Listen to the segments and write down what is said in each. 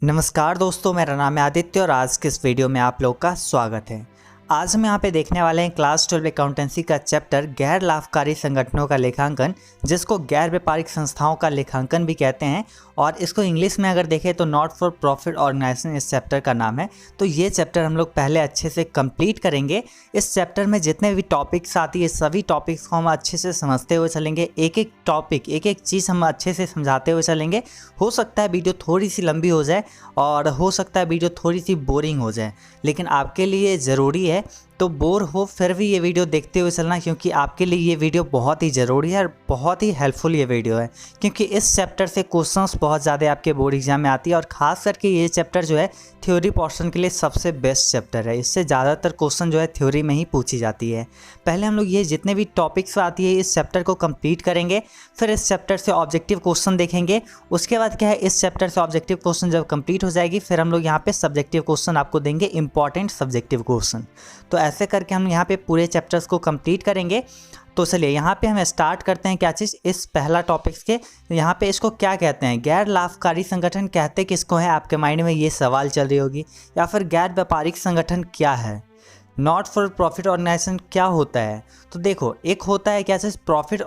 नमस्कार दोस्तों, मेरा नाम है आदित्य और आज के इस वीडियो में आप लोग का स्वागत है। आज हम यहाँ पे देखने वाले हैं क्लास 12 अकाउंटेंसी का चैप्टर गैर लाभकारी संगठनों का लेखांकन, जिसको गैर व्यापारिक संस्थाओं का लेखांकन भी कहते हैं और इसको इंग्लिश में अगर देखें तो नॉट फॉर प्रॉफिट ऑर्गेनाइजेशन इस चैप्टर का नाम है। तो ये चैप्टर हम लोग पहले अच्छे से कंप्लीट करेंगे। इस चैप्टर में जितने भी टॉपिक्स आती है सभी टॉपिक्स को हम अच्छे से समझते हुए चलेंगे, एक एक टॉपिक एक एक चीज़ हम अच्छे से समझाते हुए चलेंगे। हो सकता है वीडियो थोड़ी सी लंबी हो जाए और हो सकता है वीडियो थोड़ी सी बोरिंग हो जाए, लेकिन आपके लिए ज़रूरी है तो बोर हो फिर भी ये वीडियो देखते हुए चलना, क्योंकि आपके लिए ये वीडियो बहुत ही ज़रूरी है और बहुत ही हेल्पफुल ये वीडियो है। क्योंकि इस चैप्टर से क्वेश्चंस बहुत ज़्यादा आपके बोर्ड एग्जाम में आती है और ख़ास करके ये चैप्टर जो है थ्योरी पोर्शन के लिए सबसे बेस्ट चैप्टर है। इससे ज़्यादातर क्वेश्चन जो है थ्योरी में ही पूछी जाती है। पहले हम लोग ये जितने भी टॉपिक्स आती है इस चैप्टर को कंप्लीट करेंगे, फिर इस चैप्टर से ऑब्जेक्टिव क्वेश्चन देखेंगे। उसके बाद क्या है, इस चैप्टर से ऑब्जेक्टिव क्वेश्चन जब कंप्लीट हो जाएगी फिर हम लोग यहाँ पे सब्जेक्टिव क्वेश्चन आपको देंगे, इंपॉर्टेंट सब्जेक्टिव क्वेश्चन। तो ऐसे करके हम यहाँ पे पूरे चैप्टर्स को कंप्लीट करेंगे। तो चलिए यहाँ पे हम स्टार्ट करते हैं क्या चीज़, इस पहला टॉपिक्स के। यहाँ पे इसको क्या कहते हैं, गैर लाभकारी संगठन कहते किसको है? आपके माइंड में ये सवाल चल रही होगी। या फिर गैर व्यापारिक संगठन क्या है, नॉट फॉर प्रॉफिट ऑर्गेनाइजेशन क्या होता है? तो देखो, एक होता है क्या चीज़, प्रॉफिट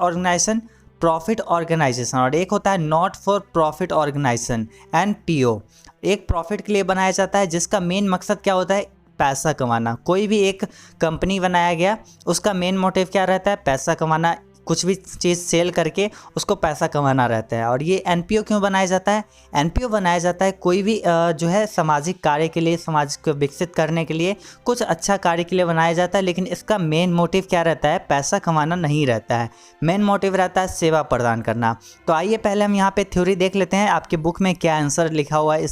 ऑर्गेनाइजेशन और एक होता है not for profit organization NPO। एक प्रॉफिट के लिए बनाया जाता है जिसका मेन मकसद क्या होता है, पैसा कमाना। कोई भी एक कंपनी बनाया गया, उसका मेन मोटिव क्या रहता है, पैसा कमाना। कुछ भी चीज़ सेल करके उसको पैसा कमाना रहता है। और ये NPO क्यों बनाया जाता है? NPO बनाया जाता है कोई भी जो है सामाजिक कार्य के लिए, समाज को विकसित करने के लिए, कुछ अच्छा कार्य के लिए बनाया जाता है। लेकिन इसका मेन मोटिव क्या रहता है, पैसा कमाना नहीं रहता है। मेन मोटिव रहता है सेवा प्रदान करना। तो आइए पहले हम यहाँ पे थ्योरी देख लेते हैं, आपके बुक में क्या आंसर लिखा हुआ है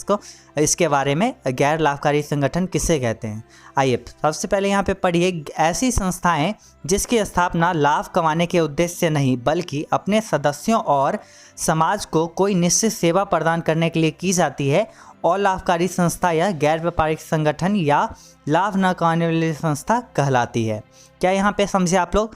इसके बारे में, गैर लाभकारी संगठन किसे कहते हैं। आइए सबसे पहले यहाँ पे पढ़िए, ऐसी संस्थाएं जिसकी स्थापना लाभ कमाने के उद्देश्य से नहीं बल्कि अपने सदस्यों और समाज को कोई निश्चित सेवा प्रदान करने के लिए की जाती है, और लाभकारी संस्था या गैर व्यापारिक संगठन या लाभ न कमाने वाली संस्था कहलाती है। क्या यहाँ पे समझे आप लोग?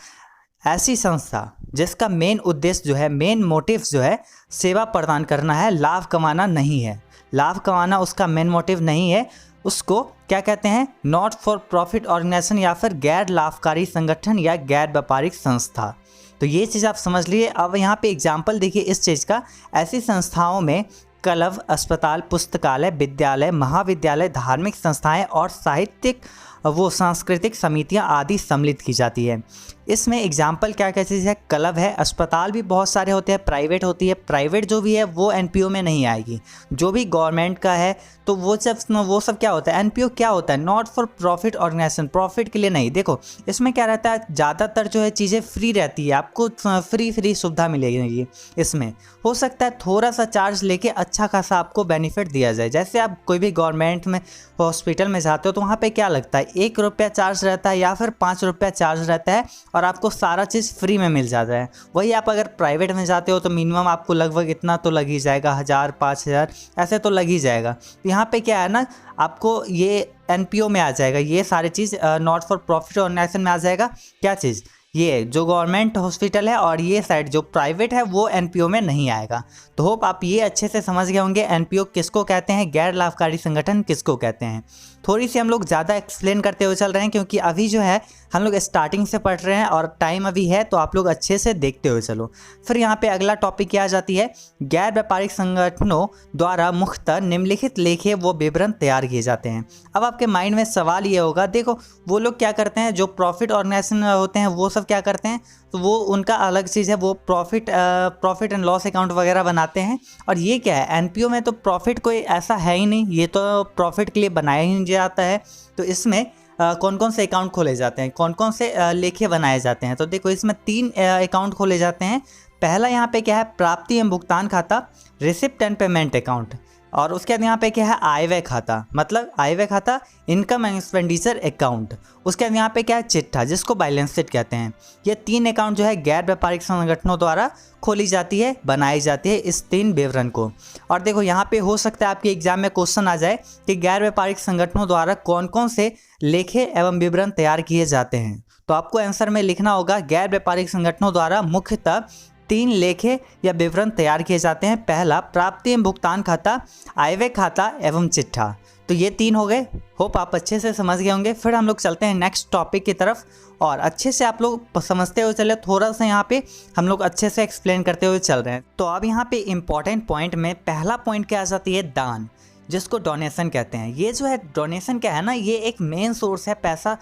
ऐसी संस्था जिसका मेन उद्देश्य जो है, मेन मोटिव जो है सेवा प्रदान करना है, लाभ कमाना नहीं है। लाभ कमाना उसका मेन मोटिव नहीं है, उसको क्या कहते हैं, नॉट फॉर प्रॉफिट ऑर्गेनाइजेशन या फिर गैर लाभकारी संगठन या गैर व्यापारिक संस्था। तो ये चीज़ आप समझ लिए। अब यहाँ पे एग्जाम्पल देखिए इस चीज़ का। ऐसी संस्थाओं में क्लब, अस्पताल, पुस्तकालय, विद्यालय, महाविद्यालय, धार्मिक संस्थाएं और साहित्यिक सांस्कृतिक समितियां आदि सम्मिलित की जाती है। इसमें एग्जाम्पल क्या क्या चीज़ है, क्लब है, अस्पताल भी बहुत सारे होते हैं, प्राइवेट होती है। प्राइवेट जो भी है वो NPO में नहीं आएगी। जो भी गवर्नमेंट का है तो वो सब क्या होता है, NPO क्या होता है, not for profit organization, profit के लिए नहीं। देखो इसमें क्या रहता है, ज़्यादातर जो है चीज़ें फ्री रहती है, आपको फ्री सुविधा मिलेगी। इसमें हो सकता है थोड़ा सा चार्ज लेके अच्छा खासा आपको बेनिफिट दिया जाए। जैसे आप कोई भी गवर्नमेंट में हॉस्पिटल में जाते हो तो वहाँ पे क्या लगता है, 1 रुपया चार्ज रहता है या फिर 5 रुपया चार्ज रहता है और आपको सारा चीज़ फ्री में मिल जाता है। वही आप अगर प्राइवेट में जाते हो तो मिनिमम आपको लगभग इतना तो लग ही जाएगा, 1000 5000 ऐसे तो लग ही जाएगा। यहाँ पे क्या है ना, आपको ये NPO में आ जाएगा, ये सारी चीज़ नॉट फॉर प्रॉफिट ऑर्गेनाइजेशन में आ जाएगा। क्या चीज़, ये जो गवर्नमेंट हॉस्पिटल है और ये साइड जो प्राइवेट है वो NPO में नहीं आएगा। तो होप आप ये अच्छे से समझ गए होंगे NPO किसको कहते हैं, गैर लाभकारी संगठन किसको कहते हैं। थोड़ी सी हम लोग ज़्यादा एक्सप्लेन करते हुए चल रहे हैं क्योंकि अभी जो है हम लोग स्टार्टिंग से पढ़ रहे हैं और टाइम अभी है, तो आप लोग अच्छे से देखते हुए चलो। फिर यहाँ पे अगला टॉपिक क्या आ जाती है, गैर व्यापारिक संगठनों द्वारा मुख्यतः निम्नलिखित लेखे व विवरण तैयार किए जाते हैं। अब आपके माइंड में सवाल ये होगा, देखो वो लोग क्या करते हैं, जो प्रॉफिट ऑर्गेनाइजेशन होते हैं वो सब क्या करते हैं, तो वो उनका अलग चीज़ है, वो प्रॉफिट एंड लॉस अकाउंट वगैरह बनाते हैं। और ये क्या है, NPO में तो प्रॉफिट कोई ऐसा है ही नहीं, ये तो प्रॉफिट के लिए बनाया ही नहीं जाता है। तो इसमें कौन कौन से अकाउंट खोले जाते हैं, कौन कौन से लेखे बनाए जाते हैं? तो देखो इसमें 3 अकाउंट खोले जाते हैं। पहला यहाँ पे क्या है, प्राप्ति एवं भुगतान खाता, रिसिप्ट एंड पेमेंट अकाउंट। और उसके बाद यहाँ पे क्या है, आय व्यय खाता, मतलब आय व्यय खाता, इनकम एंड एक्सपेंडिचर अकाउंट। उसके बाद यहाँ पे क्या है, चिट्ठा, जिसको बैलेंस शीट कहते हैं। ये 3 अकाउंट जो है गैर व्यापारिक संगठनों द्वारा खोली जाती है, बनाई जाती है, इस 3 विवरण को। और देखो यहाँ पे हो सकता है आपके एग्जाम में क्वेश्चन आ जाए कि गैर व्यापारिक संगठनों द्वारा कौन कौन से लेखे एवं विवरण तैयार किए जाते हैं। तो आपको आंसर में लिखना होगा, गैर व्यापारिक संगठनों द्वारा मुख्यतः 3 लेखे या विवरण तैयार किए जाते हैं। पहला, प्राप्ति एवं भुगतान खाता, आयव्यय खाता एवं चिट्ठा। तो ये 3 हो गए। होप आप अच्छे से समझ गए होंगे। फिर हम लोग चलते हैं नेक्स्ट टॉपिक की तरफ और अच्छे से आप लोग समझते हुए चले। थोड़ा सा यहाँ पे हम लोग अच्छे से एक्सप्लेन करते हुए चल रहे हैं। तो अब यहाँ पे इंपॉर्टेंट पॉइंट में पहला पॉइंट क्या आ जाती है, दान, जिसको डोनेशन कहते हैं। ये जो है डोनेशन क्या है ना, ये एक मेन सोर्स है पैसा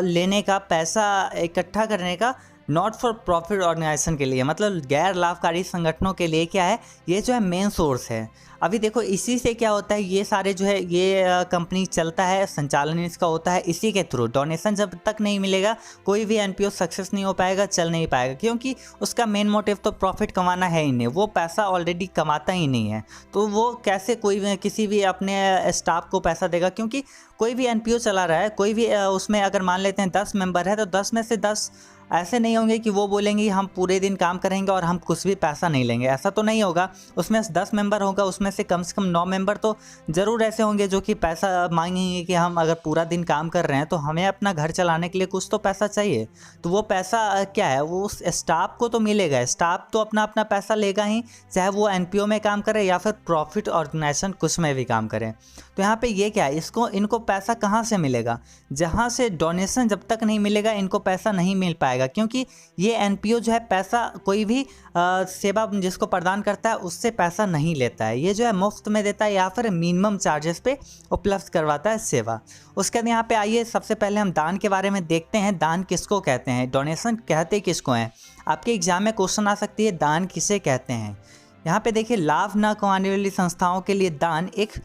लेने का, पैसा इकट्ठा करने का, नॉट फॉर प्रॉफिट ऑर्गेनाइजेशन के लिए, मतलब गैर लाभकारी संगठनों के लिए क्या है, ये जो है मेन सोर्स है। अभी देखो इसी से क्या होता है, ये सारे जो है ये कंपनी चलता है, संचालन इसका होता है इसी के थ्रू। डोनेशन जब तक नहीं मिलेगा कोई भी एनपीओ सक्सेस नहीं हो पाएगा, चल नहीं पाएगा, क्योंकि उसका मेन मोटिव तो प्रॉफिट कमाना है ही नहीं, वो पैसा ऑलरेडी कमाता ही नहीं है। तो वो कैसे कोई किसी भी अपने स्टाफ को पैसा देगा, क्योंकि कोई भी एनपीओ चला रहा है, कोई भी उसमें अगर मान लेते हैं 10 मेंबर है तो 10 में से 10 ऐसे नहीं होंगे कि वो बोलेंगे हम पूरे दिन काम करेंगे और हम कुछ भी पैसा नहीं लेंगे, ऐसा तो नहीं होगा। उसमें 10 मेंबर होगा, उसमें से कम 9 मेंबर तो ज़रूर ऐसे होंगे जो कि पैसा मांगेंगे कि हम अगर पूरा दिन काम कर रहे हैं तो हमें अपना घर चलाने के लिए कुछ तो पैसा चाहिए। तो वो पैसा क्या है, वो उस स्टाफ को तो मिलेगा, स्टाफ तो अपना अपना पैसा लेगा ही, चाहे वो एनपीओ में काम करे या फिर प्रॉफिट ऑर्गेनाइजेशन कुछ में भी काम करे। तो यहाँ पे ये क्या है, इनको पैसा कहाँ से मिलेगा, जहाँ से डोनेशन जब तक नहीं मिलेगा इनको पैसा नहीं मिल पाएगा, क्योंकि ये एनपीओ जो है पैसा कोई भी सेवा जिसको प्रदान करता है उससे पैसा नहीं लेता है, ये जो है मुफ्त में देता है या फिर मिनिमम चार्जेस पे उपलब्ध करवाता है सेवा। उसके बाद यहाँ पे आइए सबसे पहले हम दान के बारे में देखते हैं। दान किसको कहते हैं, डोनेशन कहते किसको हैं। आपके एग्जाम में क्वेश्चन आ सकती है दान किसे कहते हैं। यहाँ पे देखिए, लाभ न कमाने वाली संस्थाओं के लिए दान एक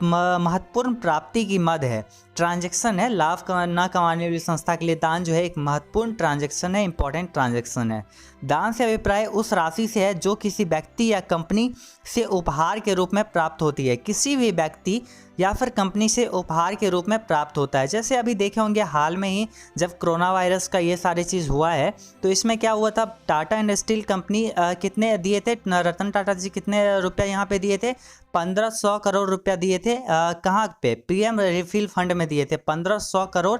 महत्वपूर्ण प्राप्ति की मद है, ट्रांजैक्शन है। लाभ न कमाने वाली संस्था के लिए दान जो है एक महत्वपूर्ण ट्रांजैक्शन है, इंपॉर्टेंट ट्रांजैक्शन है। दान से अभिप्राय उस राशि से है जो किसी व्यक्ति या कंपनी से उपहार के रूप में प्राप्त होती है, किसी भी व्यक्ति या फिर कंपनी से उपहार के रूप में प्राप्त होता है। जैसे अभी देखे होंगे हाल में ही जब कोरोना वायरस का ये सारी चीज़ हुआ है तो इसमें क्या हुआ था, टाटा एंड स्टील कंपनी कितने दिए थे, रतन टाटा जी कितने रुपया यहाँ पे दिए थे, 1500 करोड़ रुपया दिए थे। कहाँ पे, पीएम रिफिल फंड में दिए थे, 1500 करोड़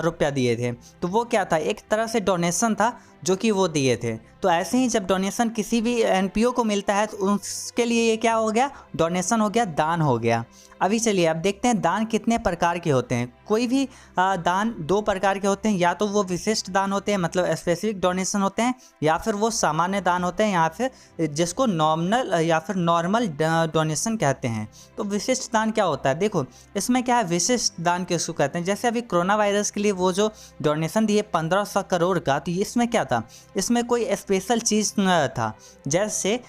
रुपया दिए थे। तो वो क्या था, एक तरह से डोनेशन था जो कि वो दिए थे। तो ऐसे ही जब डोनेशन किसी भी एनपीओ को मिलता है तो उसके लिए ये क्या हो गया, डोनेशन हो गया, दान हो गया। अभी चलिए अब देखते हैं दान कितने प्रकार के होते हैं। कोई भी दान 2 प्रकार के होते हैं, या तो वो विशिष्ट दान होते हैं मतलब स्पेसिफिक डोनेशन होते हैं, या फिर वो सामान्य दान होते हैं, या फिर जिसको नॉमिनल या फिर नॉर्मल डोनेशन कहते हैं। तो विशिष्ट दान क्या होता है, देखो इसमें क्या है, विशिष्ट दान किसको कहते हैं। जैसे अभी कोरोना वायरस के लिए वो जो डोनेशन दिए 1500 करोड़ का, तो इसमें क्या था, इसमें कोई स्पेशल चीज़ था। जैसे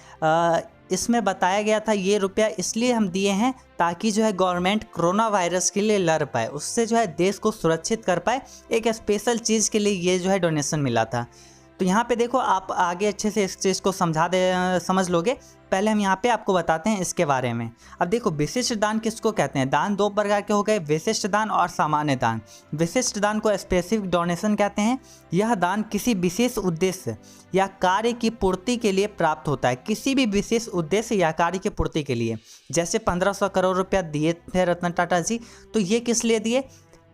इसमें बताया गया था ये रुपया इसलिए हम दिए हैं ताकि जो है गवर्नमेंट कोरोना वायरस के लिए लड़ पाए, उससे जो है देश को सुरक्षित कर पाए, एक स्पेशल चीज़ के लिए ये जो है डोनेशन मिला था। तो यहाँ पे देखो आप आगे अच्छे से इस चीज़ को समझ लोगे। पहले हम यहाँ पे आपको बताते हैं इसके बारे में। अब देखो विशिष्ट दान किसको कहते हैं, दान 2 प्रकार के हो गए, विशिष्ट दान और सामान्य दान। विशिष्ट दान को स्पेसिफिक डोनेशन कहते हैं। यह दान किसी विशेष उद्देश्य या कार्य की पूर्ति के लिए प्राप्त होता है, किसी भी विशेष उद्देश्य या कार्य की पूर्ति के लिए। जैसे 1500 करोड़ रुपया दिए थे रतन टाटा जी, तो ये किस लिए दिए,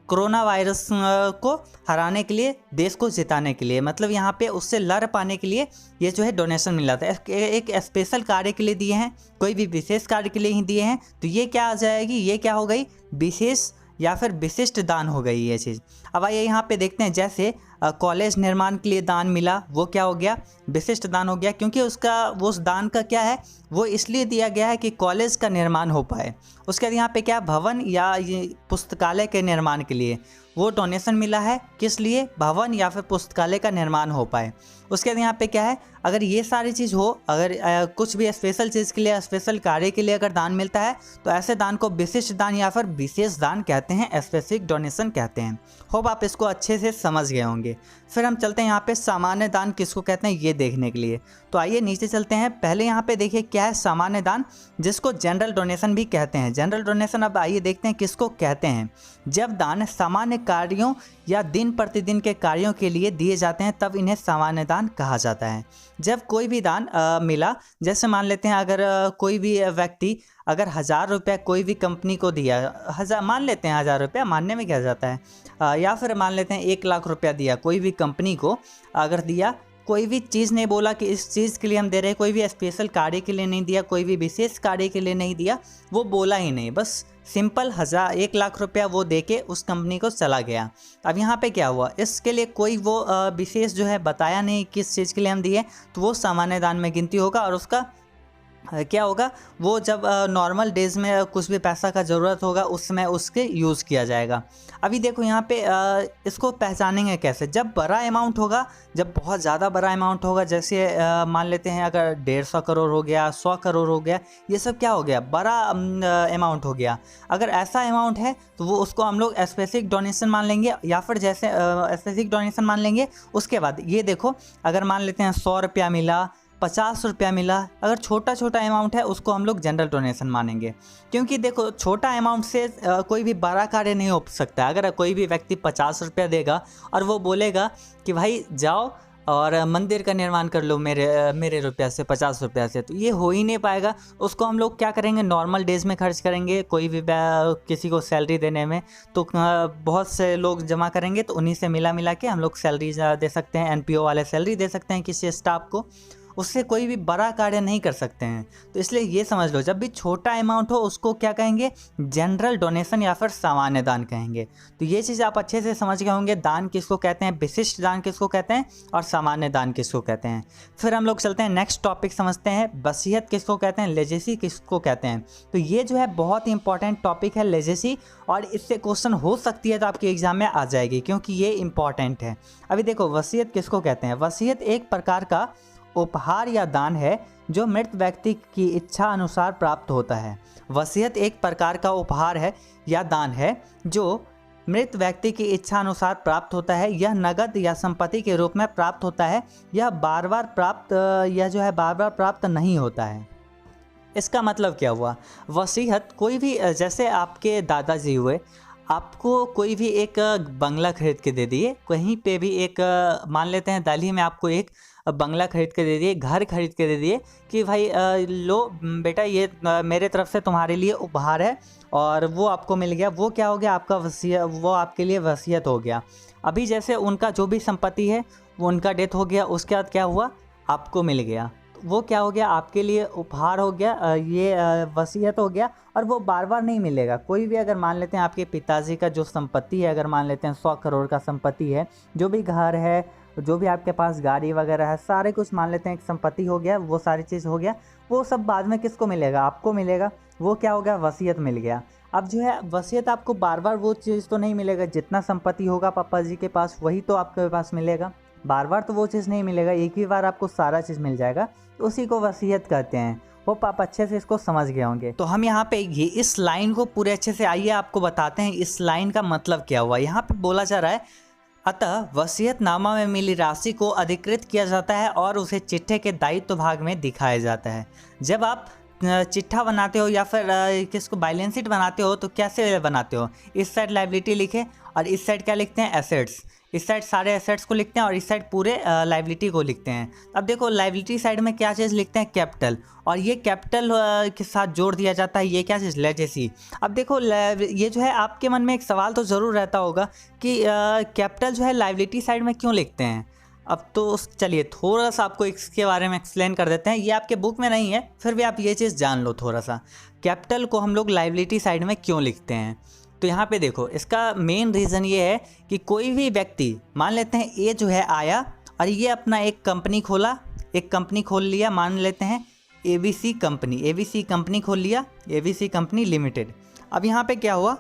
कोरोना वायरस को हराने के लिए, देश को जिताने के लिए, मतलब यहाँ पे उससे लड़ पाने के लिए ये जो है डोनेशन मिला था। एक स्पेशल कार्य के लिए दिए हैं, कोई भी विशेष कार्य के लिए ही दिए हैं, तो ये क्या आ जाएगी, ये क्या हो गई, विशेष या फिर विशिष्ट दान हो गई ये चीज़। अब आइए यहाँ पे देखते हैं, जैसे कॉलेज निर्माण के लिए दान मिला, वो क्या हो गया, विशिष्ट दान हो गया, क्योंकि उस दान का क्या है, वो इसलिए दिया गया है कि कॉलेज का निर्माण हो पाए। उसके बाद यहाँ पे क्या, भवन या ये पुस्तकालय के निर्माण के लिए वो डोनेशन मिला है, किस लिए, भवन या फिर पुस्तकालय का निर्माण हो पाए। उसके बाद यहाँ पे क्या है, अगर ये सारी चीज़ हो, अगर कुछ भी स्पेशल चीज़ के लिए, स्पेशल कार्य के लिए अगर दान मिलता है तो ऐसे दान को विशिष्ट दान या फिर विशेष दान कहते हैं, स्पेसिफिक डोनेशन कहते हैं। होप आप इसको अच्छे से समझ गए होंगे। फिर हम चलते हैं यहाँ पे सामान्य दान किसको कहते हैं ये देखने के लिए। तो आइए नीचे चलते हैं। पहले यहाँ पे देखिए क्या है सामान्य दान, जिसको जनरल डोनेशन भी कहते हैं। जनरल डोनेशन अब आइए देखते हैं किसको कहते हैं। जब दान सामान्य कार्यों या दिन प्रतिदिन के कार्यों के लिए दिए जाते हैं तब इन्हें सामान्य दान कहा जाता है। जब कोई भी दान मिला, जैसे मान लेते हैं अगर कोई भी व्यक्ति अगर 1000 रुपया कोई भी कंपनी को दिया, मान लेते हैं 1000 रुपया, मानने में क्या जाता है, या फिर मान लेते हैं 1 लाख रुपया दिया कोई भी कंपनी को, अगर दिया कोई भी चीज़ नहीं बोला कि इस चीज़ के लिए हम दे रहे हैं, कोई भी स्पेशल कार्य के लिए नहीं दिया, कोई भी विशेष कार्य के लिए नहीं दिया, वो बोला ही नहीं, बस सिंपल 1 लाख रुपया वो देके उस कंपनी को चला गया। अब यहाँ पे क्या हुआ, इसके लिए कोई वो विशेष जो है बताया नहीं किस चीज़ के लिए हम दिए, तो वो सामान्य दान में गिनती होगा और उसका क्या होगा, वो जब नॉर्मल डेज में कुछ भी पैसा का ज़रूरत होगा उस समय उसके यूज़ किया जाएगा। अभी देखो यहाँ पे इसको पहचानेंगे कैसे, जब बड़ा अमाउंट होगा, जब बहुत ज़्यादा बड़ा अमाउंट होगा, जैसे मान लेते हैं अगर 150 करोड़ हो गया, 100 करोड़ हो गया, ये सब क्या हो गया, बड़ा अमाउंट हो गया। अगर ऐसा अमाउंट है तो वो उसको हम लोग स्पेसिफिक डोनेशन मान लेंगे, या फिर जैसे स्पेसिफिक डोनेशन मान लेंगे। उसके बाद ये देखो, अगर मान लेते हैं 100 रुपया मिला, 50 रुपया मिला, अगर छोटा छोटा अमाउंट है उसको हम लोग जनरल डोनेशन मानेंगे, क्योंकि देखो छोटा अमाउंट से कोई भी बड़ा कार्य नहीं हो सकता। अगर कोई भी व्यक्ति 50 रुपया देगा और वो बोलेगा कि भाई जाओ और मंदिर का निर्माण कर लो मेरे रुपया से, 50 रुपया से, तो ये हो ही नहीं पाएगा। उसको हम लोग क्या करेंगे, नॉर्मल डेज में खर्च करेंगे। कोई भी किसी को सैलरी देने में तो बहुत से लोग जमा करेंगे, तो उन्हीं से मिला के हम लोग सैलरी दे सकते हैं, एनपीओ वाले सैलरी दे सकते हैं किसी स्टाफ को। उससे कोई भी बड़ा कार्य नहीं कर सकते हैं। तो इसलिए ये समझ लो, जब भी छोटा अमाउंट हो उसको क्या कहेंगे, जनरल डोनेशन या फिर सामान्य दान कहेंगे। तो ये चीज़ आप अच्छे से समझ गए होंगे, दान किसको कहते हैं, विशिष्ट दान किसको कहते हैं और सामान्य दान किसको कहते हैं। फिर हम लोग चलते हैं नेक्स्ट टॉपिक समझते हैं, वसीयत किसको कहते हैं, लेजेसी किसको कहते हैं। तो ये जो है बहुत ही इंपॉर्टेंट टॉपिक है लेजेसी, और इससे क्वेश्चन हो सकती है तो आपके एग्जाम में आ जाएगी, क्योंकि ये इंपॉर्टेंट है। अभी देखो, वसीयत किसको कहते हैं। वसीयत एक प्रकार का उपहार या दान है जो मृत व्यक्ति की इच्छा अनुसार प्राप्त होता है। वसीयत एक प्रकार का उपहार है या दान है जो मृत व्यक्ति की इच्छा अनुसार प्राप्त होता है। यह नगद या संपत्ति के रूप में प्राप्त होता है। यह बार बार प्राप्त नहीं होता है। इसका मतलब क्या हुआ, वसीयत कोई भी, जैसे आपके दादाजी हुए, आपको कोई भी एक बंगला खरीद के दे दिए, कहीं पे भी एक मान लेते हैं दिल्ली में आपको एक बंगला खरीद के दे दिए, घर खरीद के दे दिए कि भाई लो बेटा, ये मेरे तरफ से तुम्हारे लिए उपहार है, और वो आपको मिल गया। वो क्या हो गया, आपका वसीयत, वो आपके लिए वसीयत हो गया। अभी जैसे उनका जो भी संपत्ति है वो उनका डेथ हो गया, उसके बाद क्या हुआ, आपको मिल गया, वो क्या हो गया, आपके लिए उपहार हो गया, ये वसीयत हो गया, और वो बार बार नहीं मिलेगा। कोई भी, अगर मान लेते हैं आपके पिताजी का जो संपत्ति है, अगर मान लेते हैं 100 करोड़ का संपत्ति है, जो भी घर है, जो भी आपके पास गाड़ी वगैरह है, सारे कुछ मान लेते हैं एक संपत्ति हो गया, वो सारी चीज़ हो गया, वो सब बाद में किसको मिलेगा, आपको मिलेगा। वो क्या हो गया, वसीयत मिल गया। अब जो है वसीयत, आपको बार बार वो चीज़ तो नहीं मिलेगा, जितना संपत्ति होगा पापा जी के पास वही तो आपके पास मिलेगा, बार बार तो वो चीज़ नहीं मिलेगा, एक ही बार आपको सारा चीज़ मिल जाएगा, तो उसी को वसीयत कहते हैं। वो आप अच्छे से इसको समझ गए होंगे। तो हम यहाँ पे ये इस लाइन को पूरे अच्छे से, आइए आपको बताते हैं इस लाइन का मतलब क्या हुआ। यहाँ पे बोला जा रहा है, अतः वसीयतनामा में मिली राशि को अधिकृत किया जाता है और उसे चिट्ठे के दायित्व भाग में दिखाया जाता है। जब आप चिट्ठा बनाते हो या फिर किसको बैलेंस शीट बनाते हो, तो कैसे बनाते हो, इस साइड लायबिलिटी लिखे और इस साइड क्या लिखते हैं, एसेट्स। इस साइड सारे एसेट्स को लिखते हैं और इस साइड पूरे लायबिलिटी को लिखते हैं। अब देखो, लायबिलिटी साइड में क्या चीज़ लिखते हैं, कैपिटल, और ये कैपिटल के साथ जोड़ दिया जाता है, ये क्या चीज़, लेजेसी। अब देखो, ये जो है आपके मन में एक सवाल तो ज़रूर रहता होगा कि कैपिटल जो है लायबिलिटी साइड में क्यों लिखते हैं। अब तो चलिए थोड़ा सा आपको इसके बारे में एक्सप्लेन कर देते हैं। ये आपके बुक में नहीं है, फिर भी आप ये चीज़ जान लो थोड़ा सा, कैपिटल को हम लोग लायबिलिटी साइड में क्यों लिखते हैं। तो यहाँ पे देखो, इसका मेन रीज़न ये है कि कोई भी व्यक्ति, मान लेते हैं ये जो है आया और ये अपना एक कंपनी खोला, एक कंपनी खोल लिया, मान लेते हैं ABC कंपनी खोल लिया, ABC कंपनी लिमिटेड। अब यहाँ पे क्या हुआ,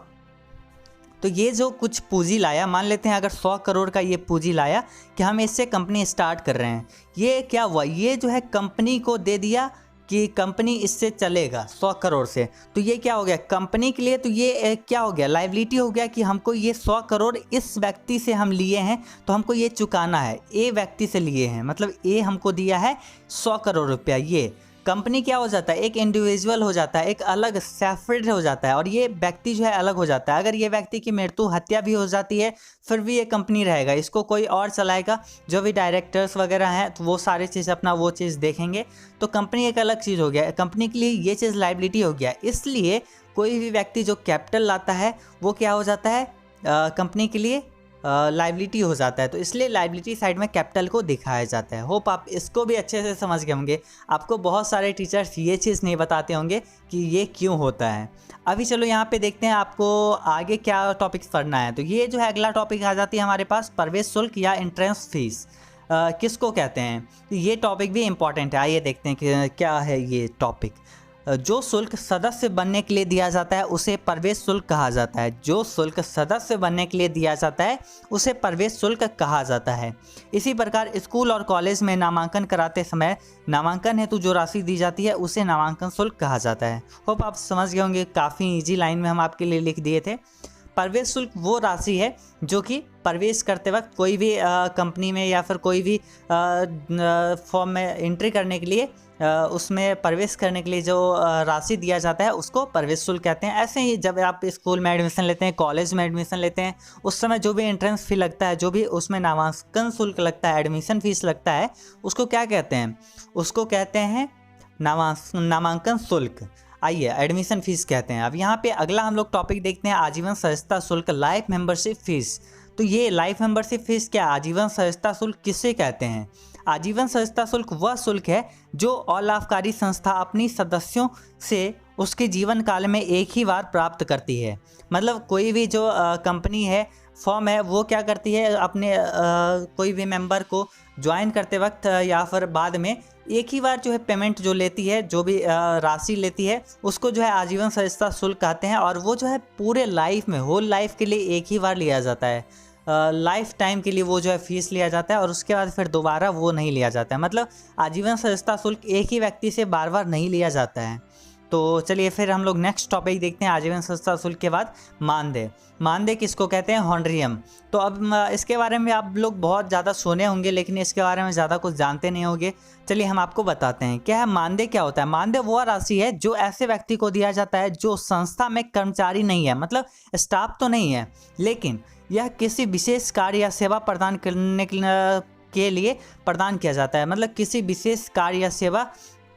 तो ये जो कुछ पूंजी लाया, मान लेते हैं अगर 100 करोड़ का ये पूंजी लाया कि हम इससे कंपनी स्टार्ट कर रहे हैं, ये क्या हुआ, ये जो है कंपनी को दे दिया कि कंपनी इससे चलेगा 100 करोड़ से। तो ये क्या हो गया, कंपनी के लिए, तो ये क्या हो गया, लायबिलिटी हो गया कि हमको ये 100 करोड़ इस व्यक्ति से हम लिए हैं, तो हमको ये चुकाना है। ए व्यक्ति से लिए हैं, मतलब ए हमको दिया है 100 करोड़ रुपया। ये कंपनी क्या हो जाता है, एक इंडिविजुअल हो जाता है, एक अलग सेपरेट हो जाता है, और ये व्यक्ति जो है अलग हो जाता है। अगर ये व्यक्ति की मृत्यु, हत्या भी हो जाती है, फिर भी ये कंपनी रहेगा, इसको कोई और चलाएगा, जो भी डायरेक्टर्स वगैरह हैं, तो वो सारी चीज़ अपना वो चीज़ देखेंगे। तो कंपनी एक अलग चीज़ हो गया, कंपनी के लिए ये चीज़ लायबिलिटी हो गया। इसलिए कोई भी व्यक्ति जो कैपिटल लाता है वो क्या हो जाता है, कंपनी के लिए लाइबिलिटी हो जाता है, तो इसलिए लाइबिलिटी साइड में कैपिटल को दिखाया जाता है। होप आप इसको भी अच्छे से समझ गए होंगे। आपको बहुत सारे टीचर्स ये चीज़ नहीं बताते होंगे कि ये क्यों होता है। अभी चलो यहाँ पे देखते हैं आपको आगे क्या टॉपिक्स पढ़ना है। तो ये जो है अगला टॉपिक आ जाती है हमारे पास, प्रवेश शुल्क या एंट्रेंस फीस किसको कहते हैं। तो ये टॉपिक भी इम्पॉर्टेंट है। आइए देखते हैं कि क्या है ये टॉपिक। जो शुल्क सदस्य बनने के लिए दिया जाता है उसे प्रवेश शुल्क कहा जाता है। जो शुल्क सदस्य बनने के लिए दिया जाता है उसे प्रवेश शुल्क कहा जाता है। इसी प्रकार स्कूल और कॉलेज में नामांकन कराते समय नामांकन हेतु जो राशि दी जाती है उसे नामांकन शुल्क कहा जाता है। होप आप समझ गए होंगे, काफ़ी इजी लाइन में हम आपके लिए लिख दिए थे। प्रवेश शुल्क वो राशि है जो कि प्रवेश करते वक्त कोई भी कंपनी में या फिर कोई भी फॉर्म में एंट्री करने के लिए उसमें प्रवेश करने के लिए जो राशि दिया जाता है उसको प्रवेश शुल्क कहते हैं। ऐसे ही जब आप स्कूल में एडमिशन लेते हैं, कॉलेज में एडमिशन लेते हैं, उस समय जो भी एंट्रेंस फी लगता है, जो भी उसमें नामांकन शुल्क लगता है, एडमिशन फीस लगता है, उसको क्या कहते हैं? उसको कहते हैं नामांकन शुल्क। आइए एडमिशन फ़ीस कहते हैं। अब यहाँ पे अगला हम लोग टॉपिक देखते हैं, आजीवन सदस्यता शुल्क, लाइफ मेंबरशिप फ़ीस। तो ये लाइफ मेंबरशिप फ़ीस क्या, आजीवन सदस्यता शुल्क किसे कहते हैं? आजीवन सदस्यता शुल्क वह शुल्क है जो अलाभकारी संस्था अपनी सदस्यों से उसके जीवन काल में एक ही बार प्राप्त करती है। मतलब कोई भी जो कंपनी है, फॉर्म है, वो क्या करती है, अपने कोई भी मेंबर को ज्वाइन करते वक्त या फिर बाद में एक ही बार जो है पेमेंट जो लेती है, जो भी राशि लेती है, उसको जो है आजीवन सदस्यता शुल्क कहते हैं। और वो जो है पूरे लाइफ में, होल लाइफ के लिए एक ही बार लिया जाता है। लाइफ टाइम के लिए वो जो है फीस लिया जाता है और उसके बाद फिर दोबारा वो नहीं लिया जाता है। मतलब आजीवन सदस्यता शुल्क एक ही व्यक्ति से बार बार नहीं लिया जाता है। तो चलिए फिर हम लोग नेक्स्ट टॉपिक देखते हैं, आजीवन सदस्यता शुल्क के बाद मानदेय। मानदेय किसको कहते हैं? हॉनरियम। तो अब इसके बारे में आप लोग बहुत ज़्यादा सुने होंगे लेकिन इसके बारे में ज़्यादा कुछ जानते नहीं होंगे। चलिए हम आपको बताते हैं क्या है मानदेय, क्या होता है। मानदेय वो राशि है जो ऐसे व्यक्ति को दिया जाता है जो संस्था में कर्मचारी नहीं है, मतलब स्टाफ तो नहीं है, लेकिन यह किसी विशेष कार्य या सेवा प्रदान करने के लिए प्रदान किया जाता है। मतलब किसी विशेष कार्य या सेवा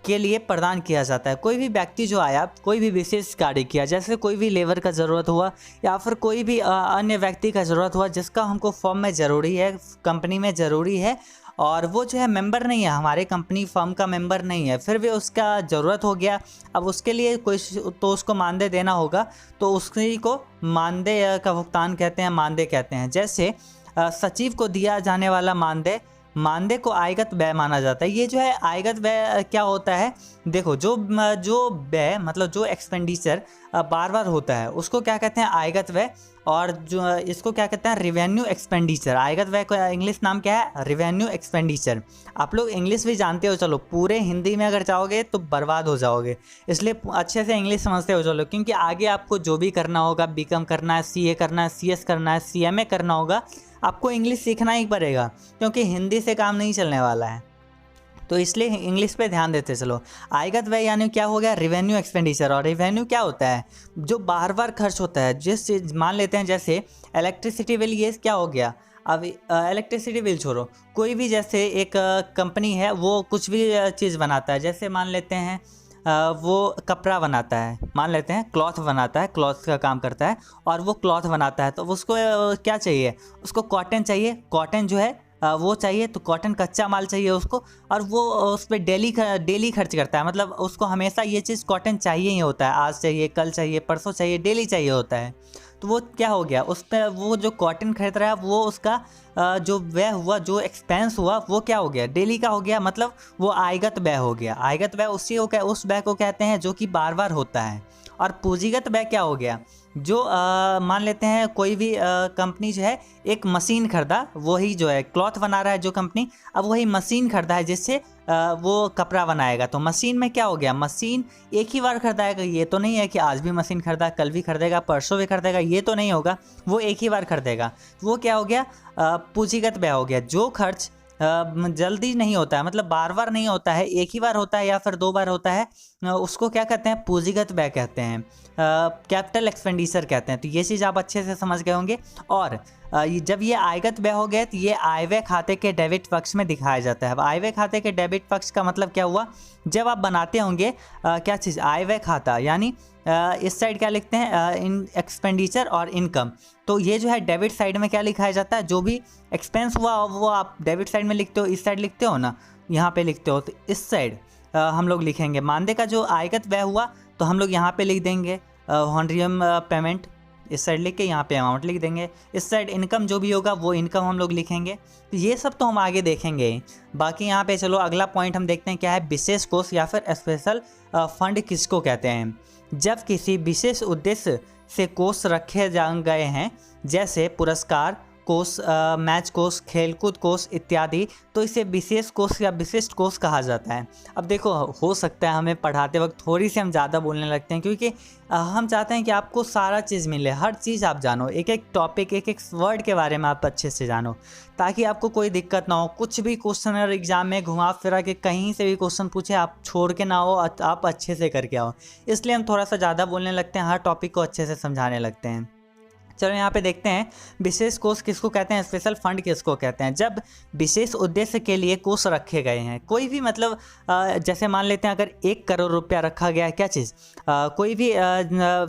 के लिए प्रदान किया जाता है। कोई भी व्यक्ति जो आया, कोई भी विशेष कार्य किया, जैसे कोई भी लेबर का ज़रूरत हुआ या फिर कोई भी अन्य व्यक्ति का ज़रूरत हुआ जिसका हमको फॉर्म में ज़रूरी है, कंपनी में ज़रूरी है, और वो जो है मेंबर नहीं है, हमारे कंपनी फर्म का मेंबर नहीं है, फिर भी उसका ज़रूरत हो गया। अब उसके लिए कोई तो उसको मानदेय देना होगा, तो उसी को मानदेय का भुगतान कहते हैं, मानदेय कहते हैं। जैसे सचिव को दिया जाने वाला मानदेय को आयगत व्यय माना जाता है। ये जो है आयगत व्यय क्या होता है, देखो जो व्यय मतलब जो एक्सपेंडिचर बार बार होता है उसको क्या कहते हैं? आयगत व्यय। और जो इसको क्या कहते हैं? Revenue expenditure. आयगत व्यय का इंग्लिश नाम क्या है? Revenue expenditure. आप लोग इंग्लिश भी जानते हो, चलो पूरे हिंदी में अगर जाओगे तो बर्बाद हो जाओगे, इसलिए अच्छे से इंग्लिश समझते हो चलो, क्योंकि आगे आपको जो भी करना होगा, बीकॉम करना है, सीए करना है, सीएस करना है, सीएमए करना होगा, आपको इंग्लिश सीखना ही पड़ेगा, क्योंकि हिंदी से काम नहीं चलने वाला है। तो इसलिए इंग्लिश पे ध्यान देते चलो। आयगत व्यय यानी क्या हो गया? Revenue expenditure. और रिवेन्यू क्या होता है? जो बार बार खर्च होता है, जिस चीज़ मान लेते हैं जैसे इलेक्ट्रिसिटी बिल, ये क्या हो गया? अब इलेक्ट्रिसिटी बिल छोड़ो, कोई भी जैसे एक कंपनी है वो कुछ भी चीज़ बनाता है, जैसे मान लेते हैं वो कपड़ा बनाता है, मान लेते हैं क्लॉथ बनाता है, क्लॉथ का काम करता है और वो क्लॉथ बनाता है, तो उसको क्या चाहिए? उसको कॉटन चाहिए। कॉटन जो है वो चाहिए, तो कॉटन कच्चा माल चाहिए उसको, और वो उस पर डेली खर्च करता है। मतलब उसको हमेशा ये चीज़ कॉटन चाहिए ही होता है, आज चाहिए, कल चाहिए, परसों चाहिए, डेली चाहिए होता है। तो वो क्या हो गया? उस पर वो जो कॉटन खरीद रहा है वो उसका जो व्यय हुआ, जो एक्सपेंस हुआ, वो क्या हो गया? डेली का हो गया, मतलब वो आयगत व्यय हो गया। आयगत व्यय उस व्यय को कहते हैं जो कि बार बार होता है। और पूंजीगत व्यय क्या हो गया? जो मान लेते हैं कोई भी कंपनी जो है एक मशीन खरीदा, वही जो है क्लॉथ बना रहा है जो कंपनी, अब वही मशीन खरीदा है जिससे वो कपड़ा बनाएगा, तो मशीन में क्या हो गया? मशीन एक ही बार खरीदाएगा, ये तो नहीं है कि आज भी मशीन खरीदा, कल भी खरीदेगा, परसों भी खरीदेगा, ये तो नहीं होगा, वो एक ही बार खरीदेगा। वो क्या हो गया? पूंजीगत व्यय हो गया। जो खर्च जल्दी नहीं होता है, मतलब बार बार नहीं होता है, एक ही बार होता है या फिर 2 बार होता है, उसको क्या कहते हैं, पूंजीगत व्यय कहते हैं, कैपिटल एक्सपेंडिचर कहते हैं। तो ये चीज़ आप अच्छे से समझ गए होंगे। और जब ये आयगत व्यय हो गया तो ये आय व्यय खाते के डेबिट पक्ष में दिखाया जाता है। अब आय व्यय खाते के डेबिट पक्ष का मतलब क्या हुआ, जब आप बनाते होंगे क्या चीज़, आय व्यय खाता, यानी इस साइड क्या लिखते हैं, इन एक्सपेंडिचर और इनकम। तो ये जो है डेबिट साइड में क्या लिखाया जाता है, जो भी एक्सपेंस हुआ वो आप डेबिट साइड में लिखते हो, इस साइड लिखते हो ना, यहाँ पे लिखते हो, तो इस साइड हम लोग लिखेंगे। मानदेय का जो आयगत व्यय हुआ तो हम लोग यहाँ पे लिख देंगे हॉनरियम पेमेंट, इस साइड लिख के यहाँ पे अमाउंट लिख देंगे। इस साइड इनकम जो भी होगा वो इनकम हम लोग लिखेंगे। तो ये सब तो हम आगे देखेंगे। बाकी यहाँ पे चलो अगला पॉइंट हम देखते हैं क्या है, विशेष कोष या फिर स्पेशल फंड किसको कहते हैं। जब किसी विशेष उद्देश्य से कोष रखे गए हैं, जैसे पुरस्कार कोष, मैच कोष, खेलकूद कोष इत्यादि, तो इसे विशेष कोष या विशिष्ट कोष कहा जाता है। अब देखो, हो सकता है हमें पढ़ाते वक्त थोड़ी सी हम ज़्यादा बोलने लगते हैं, क्योंकि हम चाहते हैं कि आपको सारा चीज़ मिले, हर चीज़ आप जानो, एक एक टॉपिक, एक एक वर्ड के बारे में आप अच्छे से जानो, ताकि आपको कोई दिक्कत ना हो। कुछ भी क्वेश्चन अगर एग्जाम में घुमा फिरा के कहीं से भी क्वेश्चन पूछे, आप छोड़ के ना हो, आप अच्छे से करके आओ। इसलिए हम थोड़ा सा ज़्यादा बोलने लगते हैं, हर टॉपिक को अच्छे से समझाने लगते हैं। चलो यहाँ पे देखते हैं विशेष कोष किसको कहते हैं, स्पेशल फंड किसको कहते हैं। जब विशेष उद्देश्य के लिए कोष रखे गए हैं, कोई भी मतलब जैसे मान लेते हैं अगर 1 करोड़ रुपया रखा गया है, क्या चीज़, कोई भी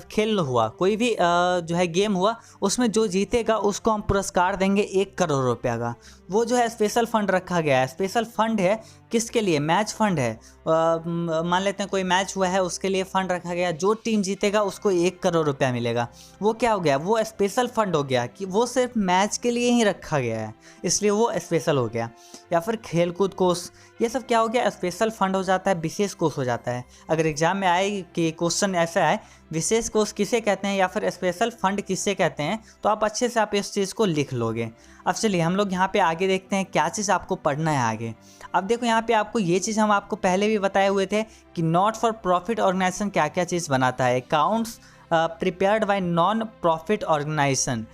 खेल हुआ, कोई भी जो है गेम हुआ, उसमें जो जीतेगा उसको हम पुरस्कार देंगे 1 करोड़ रुपया का, वो जो है स्पेशल फंड रखा गया है। स्पेशल फंड है किसके लिए, मैच फंड है। मान लेते हैं कोई मैच हुआ है, उसके लिए फंड रखा गया, जो टीम जीतेगा उसको 1 करोड़ रुपया मिलेगा। वो क्या हो गया, वो स्पेशल फंड हो गया, कि वो सिर्फ मैच के लिए ही रखा गया है, इसलिए वो स्पेशल हो गया। या फिर खेलकूद कोष, ये सब क्या हो गया, स्पेशल फंड हो जाता है, विशेष कोष हो जाता है। अगर एग्जाम में आए कि क्वेश्चन ऐसा है, विशेष कोष किसे कहते हैं या फिर स्पेशल फंड किसे कहते हैं, तो आप अच्छे से आप इस चीज़ को लिख लोगे। अब चलिए हम लोग यहाँ पे आगे देखते हैं क्या चीज़ आपको पढ़ना है आगे। अब देखो यहाँ पे आपको ये चीज़ हम आपको पहले भी बताए हुए थे कि नॉट फॉर प्रॉफिट ऑर्गेनाइजेशन क्या क्या चीज़ बनाता है। Accounts prepared by non profit organization,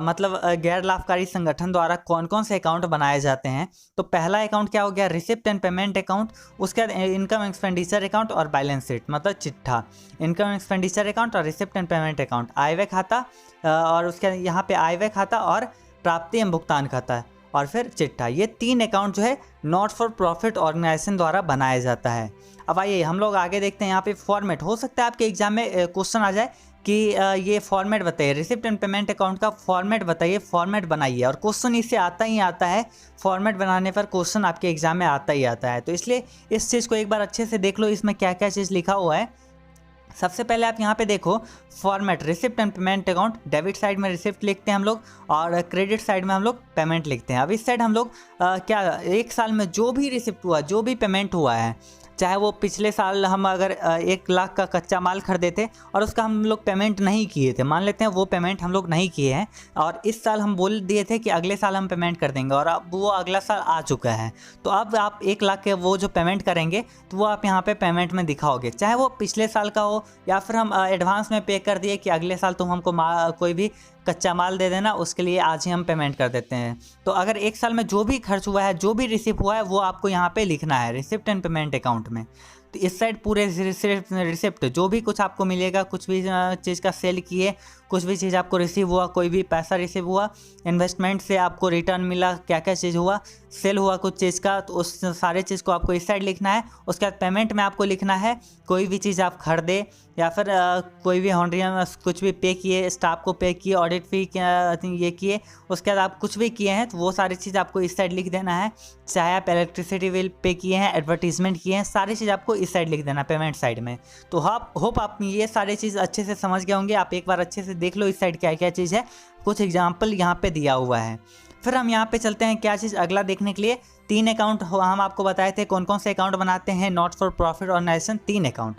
मतलब गैर लाभकारी संगठन द्वारा कौन कौन से अकाउंट बनाए जाते हैं। तो पहला अकाउंट क्या हो गया, रिसिप्ट एंड पेमेंट अकाउंट। उसके बाद इनकम एक्सपेंडिचर अकाउंट और बैलेंस शीट, मतलब चिट्ठा। इनकम एक्सपेंडिचर अकाउंट और रिसिप्ट एंड पेमेंट अकाउंट, आय व्यय खाता, और उसके यहाँ पे आय व्यय खाता और प्राप्ति एवं भुगतान खाता, और फिर चिट्ठा। ये 3 अकाउंट जो है नॉट फॉर प्रॉफिट ऑर्गेनाइजेशन द्वारा बनाया जाता है। अब आइए हम लोग आगे देखते हैं यहाँ पे फॉर्मेट। हो सकता है आपके एग्जाम में क्वेश्चन आ जाए कि ये फॉर्मेट बताइए, रिसिप्ट एंड पेमेंट अकाउंट का फॉर्मेट बताइए, फॉर्मेट बनाइए। और क्वेश्चन इससे आता ही आता है, फॉर्मेट बनाने पर क्वेश्चन आपके एग्जाम में आता ही आता है। तो इसलिए इस चीज़ को एक बार अच्छे से देख लो, इसमें क्या क्या चीज़ लिखा हुआ है। सबसे पहले आप यहाँ पे देखो format, receipt and payment account. Debit side में रिसिप्ट लिखते हैं हम लोग, और क्रेडिट साइड में हम लोग पेमेंट लिखते हैं। अब इस साइड हम लोग क्या, 1 साल में जो भी रिसिप्ट हुआ, जो भी पेमेंट हुआ है, चाहे वो पिछले साल हम अगर 1 लाख का कच्चा माल खरीदे थे और उसका हम लोग पेमेंट नहीं किए थे, मान लेते हैं वो पेमेंट हम लोग नहीं किए हैं, और इस साल हम बोल दिए थे कि अगले साल हम पेमेंट कर देंगे, और अब वो अगला साल आ चुका है, तो अब आप 1 लाख के वो जो पेमेंट करेंगे तो वो आप यहाँ पे पेमेंट में दिखाओगे, चाहे वो पिछले साल का हो या फिर हम एडवांस में पे कर दिए कि अगले साल तुम हमको कोई भी कच्चा माल दे देना, उसके लिए आज ही हम पेमेंट कर देते हैं। तो अगर 1 साल में जो भी खर्च हुआ है, जो भी रिसिप्ट हुआ है, वो आपको यहाँ पे लिखना है रिसिप्ट एंड पेमेंट अकाउंट में। तो इस साइड पूरे रिसिप्ट जो भी कुछ आपको मिलेगा, कुछ भी चीज़ का सेल किए, कुछ भी चीज़ आपको रिसीव हुआ, कोई भी पैसा रिसीव हुआ, इन्वेस्टमेंट से आपको रिटर्न मिला, क्या क्या चीज़ हुआ, सेल हुआ कुछ चीज़ का, तो उस सारे चीज़ को आपको इस साइड लिखना है। उसके बाद पेमेंट में आपको लिखना है कोई भी चीज़ आप खरीदे या फिर कोई भी हॉन्ड्रियम कुछ भी पे किए, स्टाफ को पे किए, ऑडिट फी ये किए, उसके बाद आप कुछ भी किए हैं तो वो सारी चीज़ आपको इस साइड लिख देना है। चाहे आप इलेक्ट्रिसिटी बिल पे किए हैं, एडवर्टीजमेंट किए हैं, सारी चीज़ आपको इस साइड लिख देना पेमेंट साइड में। तो होप आप ये सारी चीज़ अच्छे से समझ गए होंगे। आप एक बार अच्छे से देख लो इस साइड क्या क्या चीज़ है, कुछ एग्जाम्पल यहाँ पे दिया हुआ है। फिर हम यहाँ पे चलते हैं क्या चीज़ अगला देखने के लिए। 3 अकाउंट हम आपको बताए थे कौन कौन से अकाउंट बनाते हैं not for profit organization. 3 account,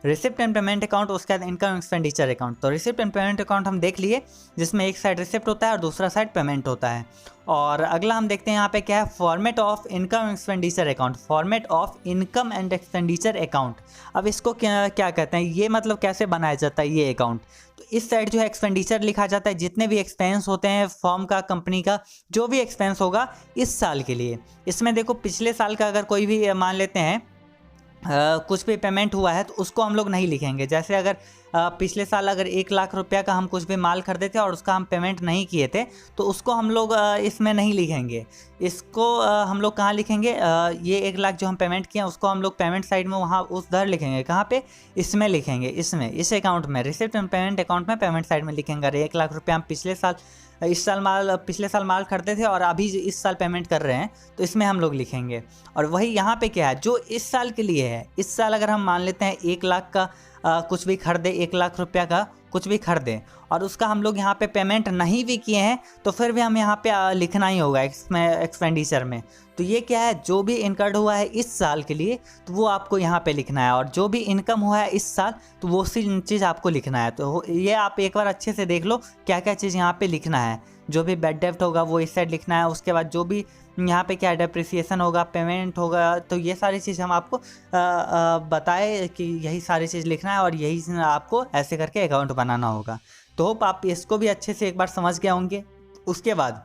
receipt and payment account, उसके बाद इनकम एक्सपेंडिचर अकाउंट। तो रिसिप्ट एंड पेमेंट अकाउंट हम देख लिए, जिसमें एक साइड रिसिप्ट होता है और दूसरा साइड पेमेंट होता है। और अगला हम देखते हैं यहाँ पे क्या है, format of income expenditure account. Format of income and expenditure account, अब इसको क्या कहते हैं, ये मतलब कैसे बनाया जाता है ये अकाउंट। तो इस साइड जो है एक्सपेंडिचर लिखा जाता है, जितने भी एक्सपेंस होते हैं फॉर्म का, कंपनी का जो भी एक्सपेंस होगा इस साल के लिए। इसमें देखो पिछले साल का अगर कोई भी मान लेते हैं कुछ भी पेमेंट हुआ है तो उसको हम लोग नहीं लिखेंगे। जैसे अगर पिछले साल अगर 1 लाख रुपया का हम कुछ भी माल खरीदे थे और उसका हम पेमेंट नहीं किए थे तो उसको हम लोग इसमें नहीं लिखेंगे। इसको हम लोग कहाँ लिखेंगे, ये 1 लाख जो हम पेमेंट किए हैं उसको हम लोग पेमेंट साइड में वहाँ उस दर लिखेंगे। कहाँ पे, इसमें लिखेंगे, इसमें, इस अकाउंट में, रिसिप्ट एंड पेमेंट अकाउंट में पेमेंट साइड में लिखेंगे। अरे 1 लाख रुपया हम पिछले साल माल खरीदे थे और अभी इस साल पेमेंट कर रहे हैं तो इसमें हम लोग लिखेंगे। और वही यहाँ पे क्या है, जो इस साल के लिए है, इस साल अगर हम मान लेते हैं 1 लाख का कुछ भी खरीदे, 1 लाख रुपया का कुछ भी खरीदें और उसका हम लोग यहाँ पे पेमेंट नहीं भी किए हैं तो फिर भी हम यहाँ पे लिखना ही होगा इसमें एक्सपेंडिचर में। तो ये क्या है, जो भी इनकर्ड हुआ है इस साल के लिए तो वो आपको यहाँ पे लिखना है, और जो भी इनकम हुआ है इस साल तो वो सी चीज़ आपको लिखना है। तो ये आप एक बार अच्छे से देख लो क्या क्या चीज़ यहाँ पे लिखना है। जो भी बैड डेप्ट होगा वो इस साइड लिखना है, उसके बाद जो भी यहाँ पे क्या डेप्रिसिएशन होगा, पेमेंट होगा, तो ये सारी चीज़ हम आपको बताए कि यही सारी चीज़ लिखना है और यही आपको ऐसे करके अकाउंट बनाना होगा। तो होप आप इसको भी अच्छे से एक बार समझ गए होंगे। उसके बाद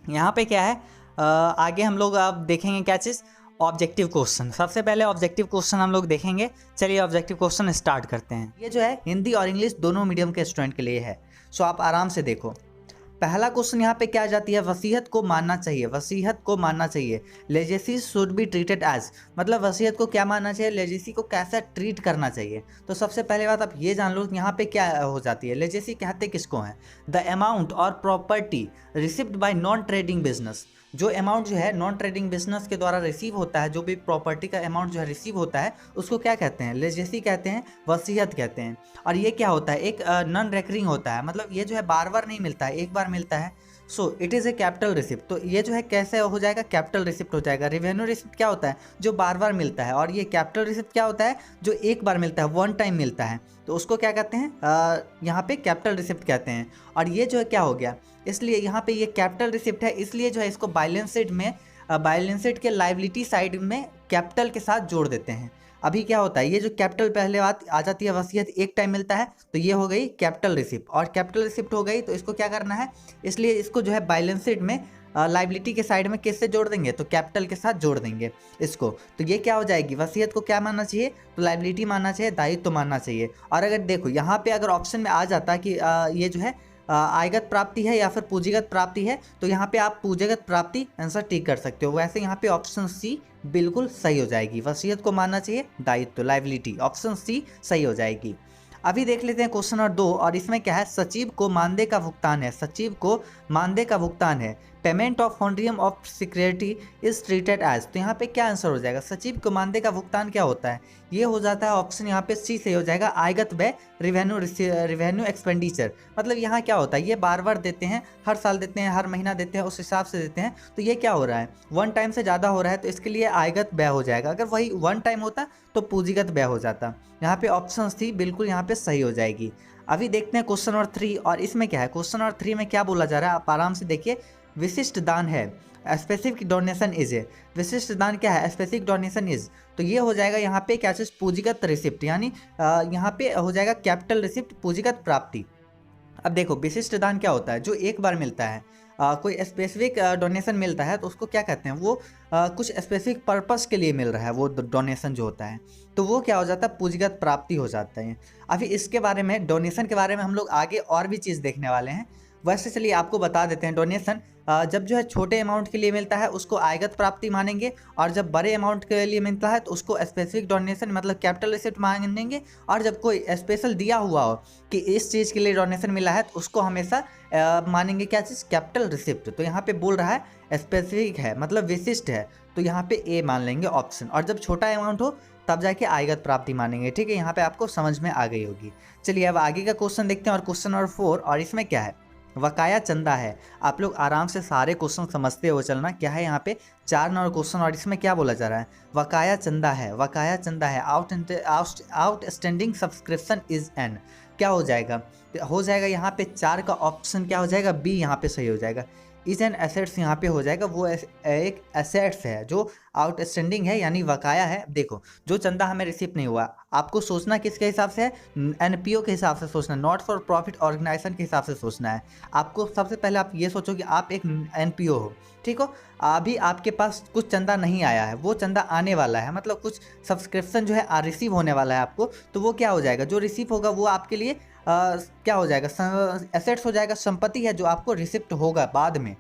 यहाँ पे क्या है, आगे हम लोग अब देखेंगे क्या चीज़, ऑब्जेक्टिव क्वेश्चन। सबसे पहले ऑब्जेक्टिव क्वेश्चन हम लोग देखेंगे। चलिए ऑब्जेक्टिव क्वेश्चन स्टार्ट करते हैं। ये जो है हिंदी और इंग्लिश दोनों मीडियम के स्टूडेंट के लिए है, सो आप आराम से देखो। पहला क्वेश्चन यहाँ पे क्या आ जाती है, वसीयत को मानना चाहिए, वसीयत को मानना चाहिए। Legacy should be treated as, मतलब वसीयत को क्या मानना चाहिए, लेजेसी को कैसा ट्रीट करना चाहिए। तो सबसे पहले बात आप ये जान लो यहाँ पे क्या हो जाती है। लेजेसी कहते किसको हैं, द अमाउंट और property received by non trading business. जो अमाउंट जो है नॉन ट्रेडिंग बिजनेस के द्वारा रिसीव होता है, जो भी प्रॉपर्टी का अमाउंट जो है रिसीव होता है उसको क्या कहते हैं, लेजेसी कहते हैं, वसीयत कहते हैं। और ये क्या होता है, एक नॉन रेकरिंग होता है, मतलब ये जो है बार बार नहीं मिलता है, एक बार मिलता है। So it is a capital receipt. तो ये जो है कैसे हो जाएगा, कैपिटल रिसिप्ट हो जाएगा। रेवेन्यू रिसिप्ट क्या होता है, जो बार बार मिलता है, और ये कैपिटल रिसिप्ट क्या होता है, जो एक बार मिलता है, वन टाइम मिलता है। तो उसको क्या कहते हैं, यहाँ पे कैपिटल रिसिप्ट कहते हैं। और ये जो है क्या हो गया, इसलिए यहाँ पे ये कैपिटल रिसिप्ट है, इसलिए जो है इसको बैलेंस शीट में, बैलेंस शीट के लायबिलिटी साइड में कैपिटल के साथ जोड़ देते हैं। अभी क्या होता है, ये जो कैपिटल पहले बात आ जाती है, वसीयत एक टाइम मिलता है तो ये हो गई कैपिटल रिसिप्ट, और कैपिटल रिसिप्ट हो गई तो इसको क्या करना है, इसलिए इसको जो है बैलेंस शीट में लायबिलिटी के साइड में किससे जोड़ देंगे, तो कैपिटल के साथ जोड़ देंगे इसको। तो ये क्या हो जाएगी, वसीयत को क्या मानना चाहिए, तो लायबिलिटी मानना चाहिए, दायित्व तो मानना चाहिए। और अगर देखो यहाँ पे अगर ऑप्शन में आ जाता कि ये जो है आयगत प्राप्ति है या फिर पूंजीगत प्राप्ति है, तो यहाँ पे आप पूंजीगत प्राप्ति आंसर टिक कर सकते हो। वैसे यहाँ पे ऑप्शन सी बिल्कुल सही हो जाएगी, वसीयत को मानना चाहिए, दायित्व लायबिलिटी, ऑप्शन सी सही हो जाएगी। अभी देख लेते हैं क्वेश्चन नंबर 2, और इसमें क्या है, सचिव को मानदेय का भुगतान है, सचिव को मानदेय का भुगतान है। Payment of honorarium of security is treated as, तो यहाँ पे क्या आंसर हो जाएगा, सचिव को मानदेय का भुगतान क्या होता है, ये हो जाता है ऑप्शन यहाँ पे सी सही हो जाएगा, आयगत व्यय, रिवेन्यू एक्सपेंडिचर। मतलब यहाँ क्या होता है, ये बार बार देते हैं, हर साल देते हैं, हर महीना देते हैं, उस हिसाब से देते हैं। तो ये क्या हो रहा है, वन टाइम से ज़्यादा हो रहा है तो इसके लिए आयगत व्यय हो जाएगा। अगर वही वन टाइम होता तो पूंजीगत व्यय हो जाता। यहाँ पे ऑप्शन सी बिल्कुल यहाँ पे सही हो जाएगी। अभी देखते हैं क्वेश्चन नंबर 3, और इसमें क्या है, क्वेश्चन नंबर 3 में क्या बोला जा रहा है, आप आराम से देखिए। विशिष्ट दान है, स्पेसिफिक डोनेशन इज ए, विशिष्ट दान क्या है, स्पेसिफिक डोनेशन इज, तो ये हो जाएगा यहाँ पे क्या चीज़, पूंजीगत रिसिप्ट, यानी यहाँ पे हो जाएगा कैपिटल रिसिप्ट, पूंजीगत प्राप्ति। अब देखो विशिष्ट दान क्या होता है, जो एक बार मिलता है, कोई स्पेसिफिक डोनेशन मिलता है तो उसको क्या कहते हैं, वो कुछ स्पेसिफिक पर्पस के लिए मिल रहा है वो डोनेशन जो होता है, तो वो क्या हो जाता है, पूंजीगत प्राप्ति हो जाता है। अभी इसके बारे में, डोनेशन के बारे में हम लोग आगे और भी चीज़ देखने वाले हैं। वैसे चलिए आपको बता देते हैं, डोनेशन जब जो है छोटे अमाउंट के लिए मिलता है उसको आयगत प्राप्ति मानेंगे, और जब बड़े अमाउंट के लिए मिलता है तो उसको स्पेसिफिक डोनेशन मतलब कैपिटल रिसिप्ट मानेंगे, और जब कोई स्पेशल दिया हुआ हो कि इस चीज़ के लिए डोनेशन मिला है तो उसको हमेशा मानेंगे क्या चीज़, कैपिटल रिसिप्ट। तो यहाँ पे बोल रहा है स्पेसिफिक है मतलब विशिष्ट है, तो यहाँ पे ए मान लेंगे ऑप्शन, और जब छोटा अमाउंट हो तब जाके आयगत प्राप्ति मानेंगे। ठीक है, यहाँ पे आपको समझ में आ गई होगी। चलिए अब आगे का क्वेश्चन देखते हैं, और क्वेश्चन नंबर 4, और इसमें क्या है, वकाया चंदा है। आप लोग आराम से सारे क्वेश्चन समझते हो चलना, क्या है यहाँ पे 4 नंबर क्वेश्चन, और इसमें क्या बोला जा रहा है, वकाया चंदा है, वकाया चंदा है, आउटस्टैंडिंग सब्सक्रिप्शन इज एन, क्या हो जाएगा, हो जाएगा यहाँ पे 4 का ऑप्शन क्या हो जाएगा, बी यहाँ पे सही हो जाएगा। इज एन एसेट्स यहाँ पे हो जाएगा, वो एक एसेट्स है जो आउटस्टैंडिंग है यानी बकाया है। देखो जो चंदा हमें रिसीव नहीं हुआ, आपको सोचना किसके हिसाब से है, एनपीओ के हिसाब से सोचना, नॉट फॉर प्रॉफिट ऑर्गेनाइजेशन के हिसाब से सोचना है। आपको सबसे पहले आप ये सोचो कि आप एक एनपीओ हो, ठीक हो, अभी आपके पास कुछ चंदा नहीं आया है, वो चंदा आने वाला है, मतलब कुछ सब्सक्रिप्शन जो है रिसीव होने वाला है आपको, तो वो क्या हो जाएगा, जो रिसीव होगा वो आपके लिए क्या हो जाएगा, एसेट्स हो जाएगा, संपत्ति है जो आपको रिसिप्ट होगा बाद में।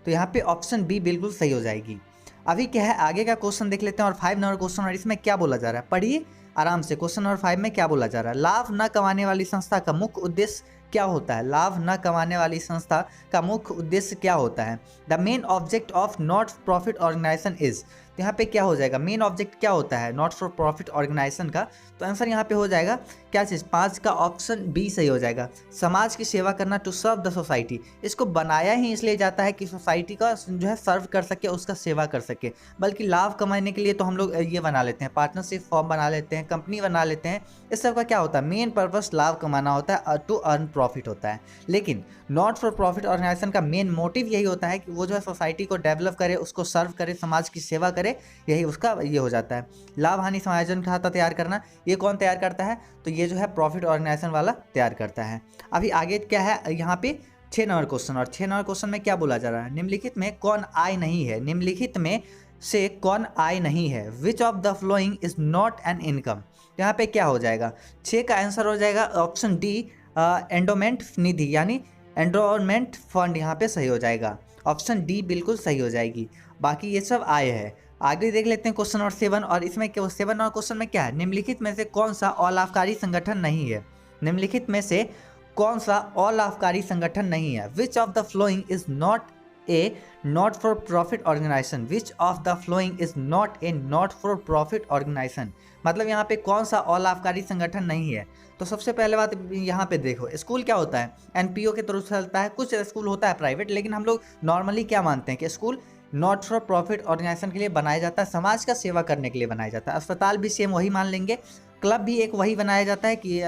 तो यहाँ पे ऑप्शन बी बिल्कुल सही हो जाएगी। अभी क्या है, आगे का क्वेश्चन देख लेते हैं, और 5 नंबर क्वेश्चन, और इसमें क्या बोला जा रहा है, पढ़िए आराम से। क्वेश्चन नंबर 5 में क्या बोला जा रहा है, लाभ न कमाने वाली संस्था का मुख्य उद्देश्य क्या होता है, लाभ न कमाने वाली संस्था का मुख्य उद्देश्य क्या होता है। The main object of not profit organization is, तो यहाँ पे क्या हो जाएगा, मेन ऑब्जेक्ट क्या होता है नॉट फॉर प्रॉफिट ऑर्गेनाइजेशन का, तो आंसर यहाँ पे हो जाएगा क्या चीज़, 5 का ऑप्शन बी सही हो जाएगा, समाज की सेवा करना, टू सर्व द सोसाइटी। इसको बनाया ही इसलिए जाता है कि सोसाइटी का जो है सर्व कर सके, उसका सेवा कर सके, बल्कि लाभ कमाने के लिए तो हम लोग ये बना लेते हैं, पार्टनरशिप फॉर्म बना लेते हैं, कंपनी बना लेते हैं, इस सब का क्या होता है, मेन पर्पस लाभ कमाना होता है, टू अर्न प्रॉफिट होता है। लेकिन नॉट फॉर प्रॉफिट ऑर्गेनाइजेशन का मेन मोटिव यही होता है कि वो जो है सोसाइटी को डेवलप करे, उसको सर्व करे, समाज की सेवा करे, यही उसका ये हो जाता है। लाभ हानि समायोजन खाता तैयार करना, ये कौन तैयार करता है, तो ये जो है प्रॉफिट ऑर्गेनाइजेशन वाला तैयार करता है। अभी आगे क्या है यहाँ पे 6 नंबर क्वेश्चन, और 6 नंबर क्वेश्चन में क्या बोला जा रहा है, निम्नलिखित में कौन आय नहीं है, निम्नलिखित में से कौन आय नहीं है, which of the following is not an income. यहाँ पे क्या हो जाएगा, 6 का आंसर हो जाएगा ऑप्शन डी, एंडोमेंट निधि यानी एंडोमेंट फंड यहाँ पे सही हो जाएगा, ऑप्शन डी बिल्कुल सही हो जाएगी। बाकी ये सब आय है। आगे देख लेते हैं क्वेश्चन नंबर 7, और इसमें 7 नंबर क्वेश्चन में क्या है, निम्नलिखित में से कौन सा अलाभकारी संगठन नहीं है, निम्नलिखित में से कौन सा अलाभकारी संगठन नहीं है, which of the following is not a not for profit organization, which of the following is not a not for profit organization, मतलब यहाँ पे कौन सा अलाभकारी संगठन नहीं है। तो सबसे पहले बात यहाँ पे देखो, स्कूल क्या होता है, एनपीओ के थ्रू चलता है, कुछ स्कूल होता है प्राइवेट, लेकिन हम लोग नॉर्मली क्या मानते हैं कि school not for profit organization के लिए बनाया जाता है, समाज का सेवा करने के लिए बनाया जाता है। अस्पताल भी सेम वही मान लेंगे, क्लब भी एक वही बनाया जाता है कि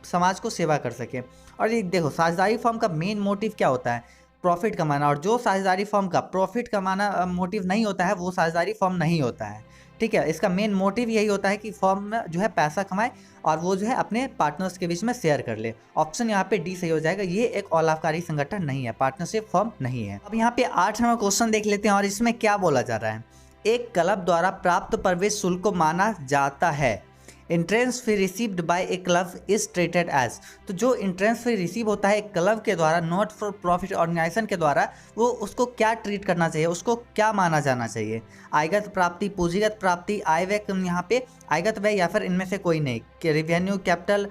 समाज को सेवा कर सके। और ये देखो साझेदारी फर्म का मेन मोटिव क्या होता है, प्रॉफिट कमाना, और जो साझेदारी फर्म का प्रॉफिट कमाना मोटिव नहीं होता है वो साझेदारी फर्म नहीं होता है, ठीक है। इसका मेन मोटिव यही होता है कि फर्म जो है पैसा कमाए और वो जो है अपने पार्टनर्स के बीच में शेयर कर ले। ऑप्शन यहाँ पे डी सही हो जाएगा, ये एक अलाभकारी संगठन नहीं है, पार्टनरशिप फर्म नहीं है। अब यहाँ पे 8 नंबर क्वेश्चन देख लेते हैं, और इसमें क्या बोला जा रहा है, एक क्लब द्वारा प्राप्त प्रवेश शुल्क को माना जाता है, entrance fee received by a club is treated as, तो जो इंट्रेंस फी रिसीव होता है एक क्लब के द्वारा नॉट फॉर प्रॉफिट ऑर्गेनाइजेशन के द्वारा, वो उसको क्या ट्रीट करना चाहिए, उसको क्या माना जाना चाहिए, आयगत प्राप्ति, पूंजीगत प्राप्ति, आय व्यय, यहाँ पे आयगत व्यय या फिर इनमें से कोई नहीं, कि रिवेन्यू कैपिटल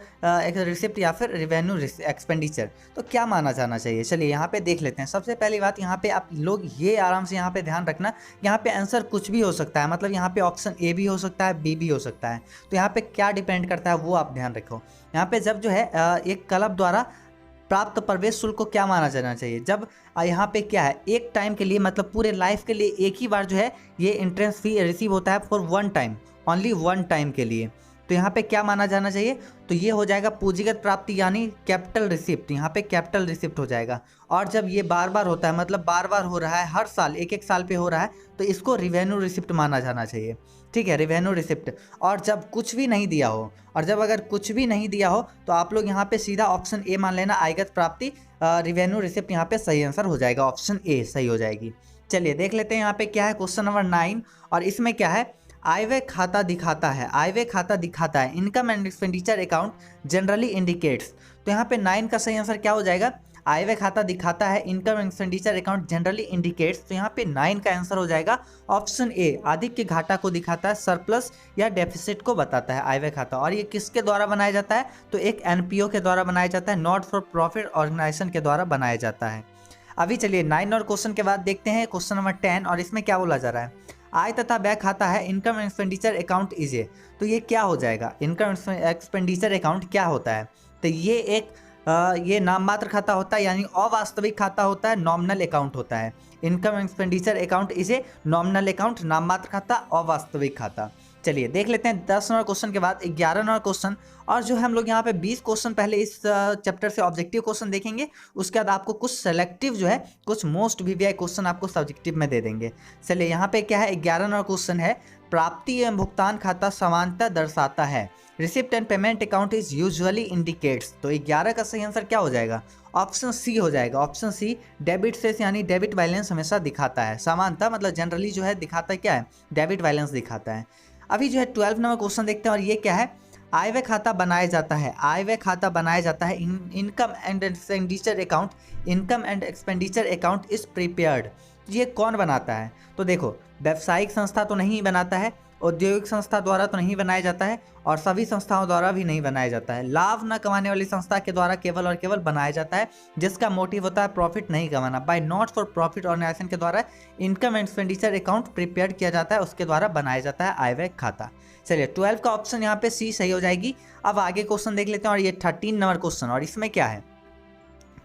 रिसिप्ट या फिर रिवेन्यू एक्सपेंडिचर, तो क्या माना जाना चाहिए। चलिए यहाँ पे देख लेते हैं। सबसे पहली बात यहाँ पे आप लोग ये आराम से यहाँ पे ध्यान रखना, यहाँ पे आंसर कुछ भी हो सकता है, मतलब यहाँ पे ऑप्शन ए भी हो सकता है, बी भी हो सकता है, तो यहाँ पे क्या डिपेंड करता है वो आप ध्यान रखो। यहाँ पे जब जो है एक क्लब द्वारा प्राप्त प्रवेश शुल्क को क्या माना जाना चाहिए, जब यहाँ पे क्या है एक टाइम के लिए, मतलब पूरे लाइफ के लिए एक ही बार जो है ये एंट्रेंस फी रिसीव होता है for one time, only one time के लिए, तो यहाँ पे क्या माना जाना चाहिए, तो ये हो जाएगा पूंजीगत प्राप्ति यानी कैपिटल रिसिप्ट, यहाँ पे कैपिटल रिसिप्ट हो जाएगा। और जब ये बार बार होता है, मतलब बार बार हो रहा है, हर साल एक एक साल पे हो रहा है, तो इसको रिवेन्यू रिसिप्ट माना जाना चाहिए, ठीक है, रिवेन्यू रिसिप्ट। और जब कुछ भी नहीं दिया हो, और जब अगर कुछ भी नहीं दिया हो तो आप लोग यहाँ पे सीधा ऑप्शन ए मान लेना, आयगत प्राप्ति रिवेन्यू रिसिप्ट, यहाँ पे सही आंसर हो जाएगा, ऑप्शन ए सही हो जाएगी। चलिए देख लेते हैं यहाँ पे क्या है, क्वेश्चन नंबर 9, और इसमें क्या है, आय व्यय खाता दिखाता है, आय व्यय खाता दिखाता है, income and expenditure account generally indicates, तो यहाँ पे 9 का सही आंसर क्या हो जाएगा, आय व्यय खाता दिखाता है, income and expenditure account generally indicates, तो यहाँ पे 9 का आंसर हो जाएगा ऑप्शन ए, अधिक के घाटा को दिखाता है, सरप्लस या डेफिसिट को बताता है आय व्यय खाता। और ये किसके द्वारा बनाया जाता है, तो एक एनपीओ के द्वारा बनाया जाता है, नॉट फॉर प्रॉफिट ऑर्गेनाइजेशन के द्वारा बनाया जाता है। अभी चलिए 9 और क्वेश्चन के बाद देखते हैं क्वेश्चन नंबर 10, और इसमें क्या बोला जा रहा है, आय तथा व्यय खाता है, income and expenditure account is a, तो ये क्या हो जाएगा, इनकम एक्सपेंडिचर अकाउंट क्या होता है, तो ये एक ये नाम मात्र खाता होता है, यानी अवास्तविक खाता होता है, नॉमिनल अकाउंट होता है। Income expenditure account is a nominal account, नाम मात्र खाता, अवास्तविक खाता। चलिए देख लेते हैं 10 नंबर क्वेश्चन के बाद 11 नंबर क्वेश्चन। और जो है हम लोग यहाँ पे 20 क्वेश्चन पहले इस चैप्टर से ऑब्जेक्टिव क्वेश्चन देखेंगे, उसके बाद आपको कुछ सेलेक्टिव जो है कुछ मोस्ट वीवीआई क्वेश्चन आपको सब्जेक्टिव में दे देंगे। चलिए यहाँ पे क्या है, 11 नंबर क्वेश्चन है, प्राप्ति एवं भुगतान खाता समानता दर्शाता है, receipt and payment account is usually indicates. तो 11 का सही आंसर क्या हो जाएगा, ऑप्शन सी हो जाएगा। ऑप्शन सी, डेबिट से यानी डेबिट बैलेंस हमेशा दिखाता है, समानता मतलब जनरली जो है दिखाता है क्या है, डेबिट बैलेंस दिखाता है। अभी जो है 12 नंबर क्वेश्चन देखते हैं और ये क्या है, आय व्यय खाता बनाया जाता है, आय व्यय खाता बनाया जाता है, income and expenditure account, income and expenditure account is prepared. ये कौन बनाता है, तो देखो व्यावसायिक संस्था तो नहीं बनाता है, औद्योगिक संस्था द्वारा तो नहीं बनाया जाता है, और सभी संस्थाओं द्वारा भी नहीं बनाया जाता है। लाभ न कमाने वाली संस्था के द्वारा केवल और केवल बनाया जाता है, जिसका मोटिव होता है प्रॉफिट नहीं कमाना। By not for profit organization के द्वारा income and expenditure account prepare किया जाता है, उसके द्वारा बनाया जाता है आय व्यय खाता। चलिए 12 का ऑप्शन यहाँ पे सी सही हो जाएगी। अब आगे क्वेश्चन देख लेते हैं और ये 13 नंबर क्वेश्चन, और इसमें क्या है,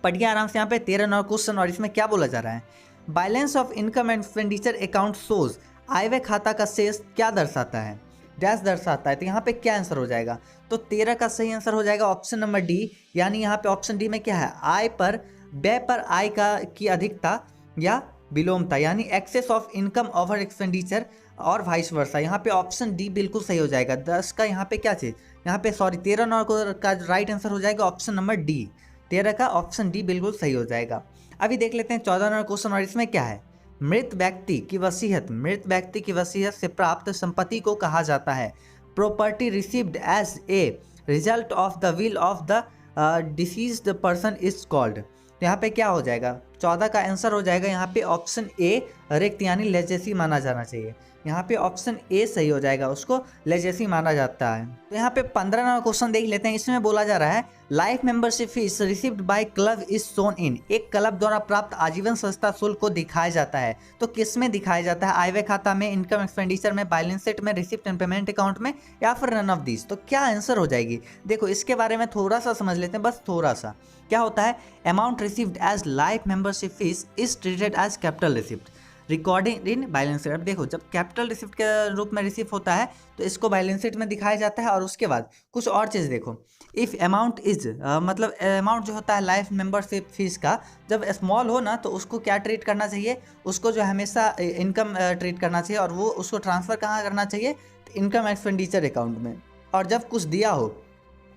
पढ़िए आराम से। यहाँ पे 13 नंबर क्वेश्चन और इसमें क्या बोला जा रहा है, balance of income and expenditure account shows, आय व्यय खाता का शेष क्या दर्शाता है, डैश दर्शाता है। तो यहाँ पे क्या आंसर हो जाएगा, तो 13 का सही आंसर हो जाएगा ऑप्शन नंबर डी। यानी यहाँ पे ऑप्शन डी में क्या है, आय पर व्यय पर आय का की अधिकता या विलोमता, यानी excess of income over expenditure और वाइस वर्सा। यहाँ पे ऑप्शन डी बिल्कुल सही हो जाएगा। 10 का यहाँ पे क्या चीज़, यहाँ पे सॉरी 13 नंबर का राइट आंसर हो जाएगा ऑप्शन नंबर डी। 13 का ऑप्शन डी बिल्कुल सही हो जाएगा। अभी देख लेते हैं 14 नंबर क्वेश्चन, और इसमें क्या है, मृत व्यक्ति की वसीयत, मृत व्यक्ति की वसीयत से प्राप्त संपत्ति को कहा जाता है property received as a result of the will of the deceased person is called. तो यहाँ पे क्या हो जाएगा, 14 का आंसर हो जाएगा यहाँ पे ऑप्शन ए रिक्त, यानी लेजेसी माना जाना चाहिए। यहाँ पे ऑप्शन ए सही हो जाएगा, उसको लेजेसी माना जाता है। तो यहाँ पे 15 नंबर क्वेश्चन देख लेते हैं। इसमें बोला जा रहा है life membership fees received by club is shown इन, एक क्लब द्वारा प्राप्त आजीवन संस्था शुल्क को दिखाया जाता है। तो किस में दिखाया जाता है, आय व्यय खाता में, इनकम एक्सपेंडिचर में, बैलेंस शीट में, रिसिप्ट एंड पेमेंट अकाउंट में, या फिर नन ऑफ दिस। तो क्या आंसर हो जाएगी, देखो इसके बारे में थोड़ा सा समझ लेते हैं, बस थोड़ा सा। क्या होता है, amount received as life membership fees is treated as capital receipt recording in balance sheet. अब देखो जब कैपिटल रिसिप्ट के रूप में रिसीव होता है तो इसको बैलेंस शीट में दिखाया जाता है। और उसके बाद कुछ और चीज़ देखो, इफ़ अमाउंट इज मतलब अमाउंट जो होता है लाइफ मेंबरशिप फीस का, जब स्मॉल हो ना तो उसको क्या ट्रीट करना चाहिए, उसको जो हमेशा इनकम ट्रीट करना चाहिए, और वो उसको ट्रांसफ़र कहाँ करना चाहिए, इनकम एक्सपेंडिचर अकाउंट में। और जब कुछ दिया हो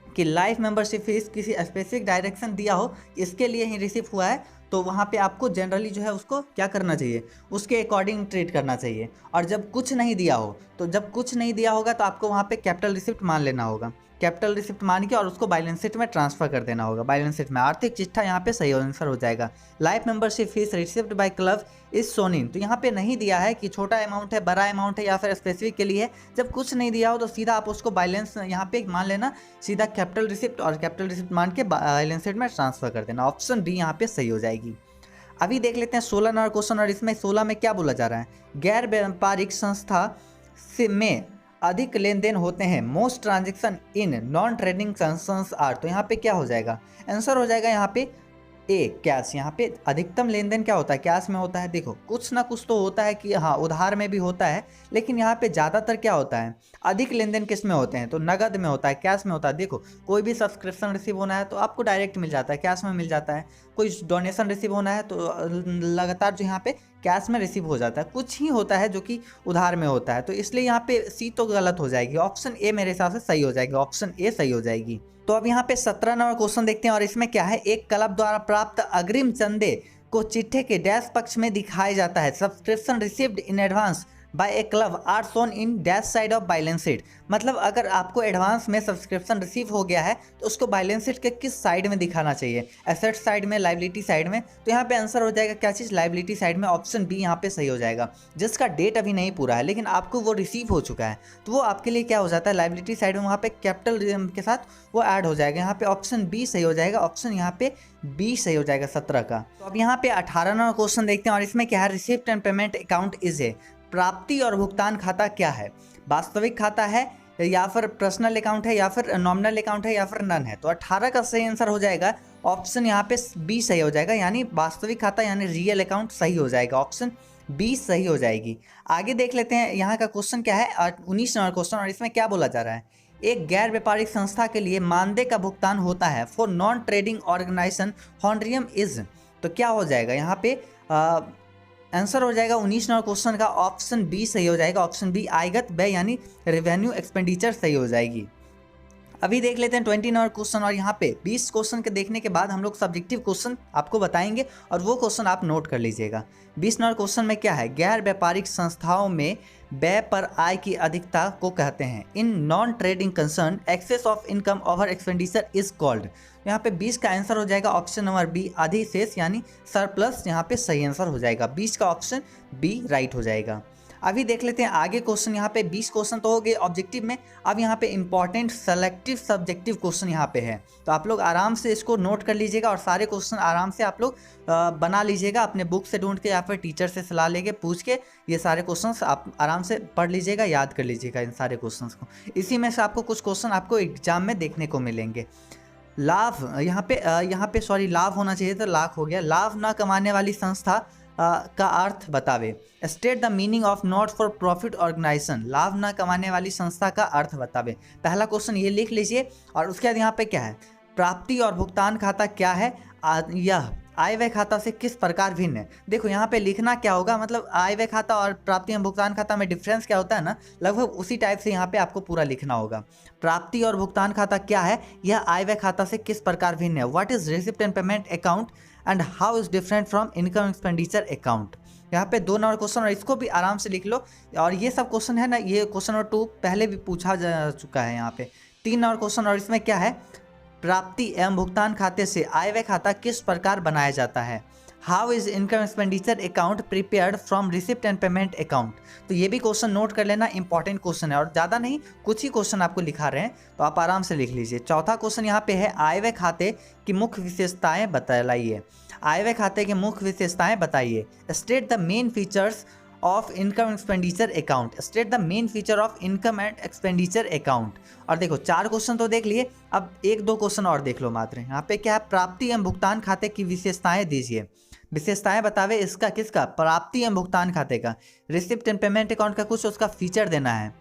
कि लाइफ मेंबरशिप फीस किसी स्पेसिफिक डायरेक्शन दिया हो, इसके लिए ही रिसीव हुआ है, तो वहाँ पे आपको जनरली जो है उसको क्या करना चाहिए, उसके अकॉर्डिंग ट्रीट करना चाहिए। और जब कुछ नहीं दिया हो, तो जब कुछ नहीं दिया होगा तो आपको वहाँ पे कैपिटल रिसिप्ट मान लेना होगा, कैपिटल रिसिप्ट मान के और उसको बैलेंस शीट में ट्रांसफर कर देना होगा। बैलेंस शीट में आर्थिक चिट्ठा यहाँ पे सही आंसर हो जाएगा। Life membership fees received by club is shown in, तो यहाँ पे नहीं दिया है कि छोटा अमाउंट है, बड़ा अमाउंट है, या फिर स्पेसिफिक के लिए। जब कुछ नहीं दिया हो तो सीधा आप उसको बैलेंस यहाँ पे मान लेना, सीधा कैपिटल रिसिप्ट, और कैपिटल रिसिप्ट मान के बैलेंस शीट में ट्रांसफर कर देना। ऑप्शन डी यहाँ पे सही हो जाएगी। अभी देख लेते हैं 16 नंबर क्वेश्चन, और इसमें 16 में क्या बोला जा रहा है, गैर व्यापारिक संस्था से में अधिक लेन देन होते हैं, most transaction in non trading transactions are. तो यहाँ पे क्या हो जाएगा, आंसर हो जाएगा यहाँ पे ए कैश। यहाँ पे अधिकतम लेन देन क्या होता है, कैश में होता है। देखो कुछ ना कुछ तो होता है कि हाँ उधार में भी होता है, लेकिन यहाँ पे ज़्यादातर क्या होता है, अधिक लेन देन किस में होते हैं, तो नगद में होता है, कैश में होता है। देखो कोई भी सब्सक्रिप्शन रिसीव होना है तो आपको डायरेक्ट मिल जाता है, कैश में मिल जाता है। कोई डोनेशन रिसीव होना है तो लगातार जो यहाँ पे कैश में रिसीव हो जाता है। कुछ ही होता है जो कि उधार में होता है, तो इसलिए यहाँ पे सी तो गलत हो जाएगी, ऑप्शन ए मेरे हिसाब से सही हो जाएगी, ऑप्शन ए सही हो जाएगी। तो अब यहाँ पे 17 नंबर क्वेश्चन देखते हैं, और इसमें क्या है, एक क्लब द्वारा प्राप्त अग्रिम चंदे को चिट्ठे के डैश पक्ष में दिखाया जाता है। Subscription received in advance by a club are shown in dash side of balance sheet. मतलब अगर आपको एडवांस में सब्सक्रिप्शन रिसीव हो गया है तो उसको बैलेंस शीट के किस साइड में दिखाना चाहिए, एसेट साइड में, लाइबिलिटी साइड में। तो यहाँ पे आंसर हो जाएगा क्या चीज़, लाइबिलिटी साइड में, ऑप्शन बी यहाँ पे सही हो जाएगा। जिसका डेट अभी नहीं पूरा है लेकिन आपको वो रिसीव हो चुका है, तो वो आपके लिए क्या हो जाता है, लाइबिलिटी साइड में, वहाँ पे कैपिटल के साथ वो ऐड हो जाएगा। यहाँ पे ऑप्शन बी सही हो जाएगा, ऑप्शन यहाँ पे बी सही हो जाएगा 17 का। तो अब यहाँ पे 18 नंबर क्वेश्चन देखते हैं, और इसमें क्या है, receipt and payment account is a, प्राप्ति और भुगतान खाता क्या है, वास्तविक खाता है, या फिर पर्सनल अकाउंट है, या फिर नॉमिनल अकाउंट है, या फिर नन है। तो 18 का सही आंसर हो जाएगा ऑप्शन यहाँ पे बी सही हो जाएगा, यानी वास्तविक खाता यानी रियल अकाउंट सही हो जाएगा, ऑप्शन बी सही हो जाएगी। आगे देख लेते हैं यहाँ का क्वेश्चन क्या है, 19 नंबर क्वेश्चन, और इसमें क्या बोला जा रहा है, एक गैर व्यापारिक संस्था के लिए मानदेय का भुगतान होता है for non trading organisation honorarium is. तो क्या हो जाएगा यहाँ पे, आंसर हो जाएगा 19 नंबर क्वेश्चन का ऑप्शन बी सही हो जाएगा। ऑप्शन बी आयगत व्यय यानी रेवेन्यू एक्सपेंडिचर सही हो जाएगी। अभी देख लेते हैं 20 नंबर क्वेश्चन, और यहाँ पे 20 क्वेश्चन के देखने के बाद हम लोग सब्जेक्टिव क्वेश्चन आपको बताएंगे और वो क्वेश्चन आप नोट कर लीजिएगा। 20 नंबर क्वेश्चन में क्या है, गैर व्यापारिक संस्थाओं में व्यय पर आय की अधिकता को कहते हैं। In non trading concern excess of income over expenditure is called. यहाँ पे 20 का आंसर हो जाएगा ऑप्शन नंबर बी अधिशेष यानी सरप्लस, यहाँ पे सही आंसर हो जाएगा 20 का ऑप्शन बी राइट हो जाएगा। अभी देख लेते हैं आगे क्वेश्चन, यहाँ पे 20 क्वेश्चन तो हो गए ऑब्जेक्टिव में, अब यहाँ पे इंपॉर्टेंट सेलेक्टिव सब्जेक्टिव क्वेश्चन यहाँ पे है, तो आप लोग आराम से इसको नोट कर लीजिएगा और सारे क्वेश्चन आराम से आप लोग बना लीजिएगा अपने बुक से ढूंढ के या फिर टीचर से सलाह लेके पूछ के, ये सारे क्वेश्चन आप आराम से पढ़ लीजिएगा, याद कर लीजिएगा इन सारे क्वेश्चन को। इसी में से आपको कुछ क्वेश्चन आपको एग्जाम में देखने को मिलेंगे। लाभ यहाँ पे सॉरी लाभ होना चाहिए था, लाख हो गया। लाभ न कमाने वाली संस्था का अर्थ बतावे। State the meaning of not for profit organization. लाभ न कमाने वाली संस्था का अर्थ बतावे। पहला क्वेश्चन ये लिख लीजिए, और उसके बाद यहाँ पे क्या है, प्राप्ति और भुगतान खाता क्या है, यह आय व्यय खाता से किस प्रकार भिन्न है। देखो यहाँ पे लिखना क्या होगा, मतलब आय व्यय खाता और प्राप्ति एवं भुगतान खाता में डिफरेंस क्या होता है ना, लगभग उसी टाइप से यहाँ पे आपको पूरा लिखना होगा। प्राप्ति और भुगतान खाता क्या है, यह आय व्यय खाता से किस प्रकार भिन्न है। What is receipt and payment account and how is different from income expenditure account. यहाँ पे 2 नंबर क्वेश्चन, और इसको भी आराम से लिख लो। और ये सब क्वेश्चन है ना, ये क्वेश्चन नंबर 2 पहले भी पूछा जा चुका है। यहाँ पे 3 नंबर क्वेश्चन, और इसमें क्या है, प्राप्ति एवं भुगतान खाते से आय व्यय खाता किस प्रकार बनाया जाता है। How is income expenditure account prepared from receipt and payment account. तो ये भी क्वेश्चन नोट कर लेना, इंपॉर्टेंट क्वेश्चन है और ज़्यादा नहीं, कुछ ही क्वेश्चन आपको लिखा रहे हैं, तो आप आराम से लिख लीजिए। चौथा क्वेश्चन यहाँ पे है, आय व्यय खाते की मुख्य विशेषताएं बताइए। आय व्यय खाते की मुख्य विशेषताएं बताइए। State the main features of income expenditure account. State the main feature of income and expenditure account. और देखो 4 क्वेश्चन तो देख लिए, अब 1-2 क्वेश्चन और देख लो मात्र। यहाँ पे क्या है, प्राप्ति एवं भुगतान खाते की विशेषताएं दीजिए। विशेषताएं बतावे इसका, किसका, प्राप्ति एवं भुगतान खाते का। रिसिप्ट एंड पेमेंट अकाउंट का कुछ उसका फीचर देना है।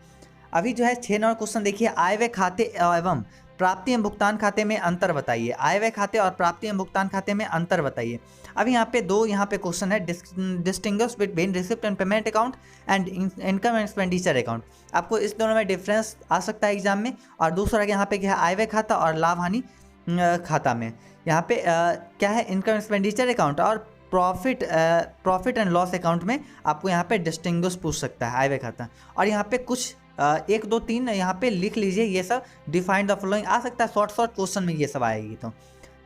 अभी जो है 6 नंबर क्वेश्चन देखिए, आय व्यय खाते एवं प्राप्ति एवं भुगतान खाते में अंतर बताइए। आय व्यय खाते और प्राप्ति एवं भुगतान खाते में अंतर बताइए। अभी यहाँ पे 2 यहाँ पे क्वेश्चन है, distinguish between receipt and payment account and income and expenditure account. आपको इस दोनों में डिफरेंस आ सकता है एग्जाम में। और दूसरा यहाँ पे क्या है, आय व्यय खाता और लाभ हानि खाता में। यहाँ पे क्या है, इनकम एक्सपेंडिचर अकाउंट और प्रॉफिट एंड लॉस अकाउंट में आपको यहाँ पे डिस्टिंग्विश पूछ सकता है आय व्यय खाता। और यहाँ पे कुछ 1, 2, 3 यहाँ पे लिख लीजिए, ये सब डिफाइन द फॉलोइंग आ सकता है, शॉर्ट क्वेश्चन में ये सब आएगी। तो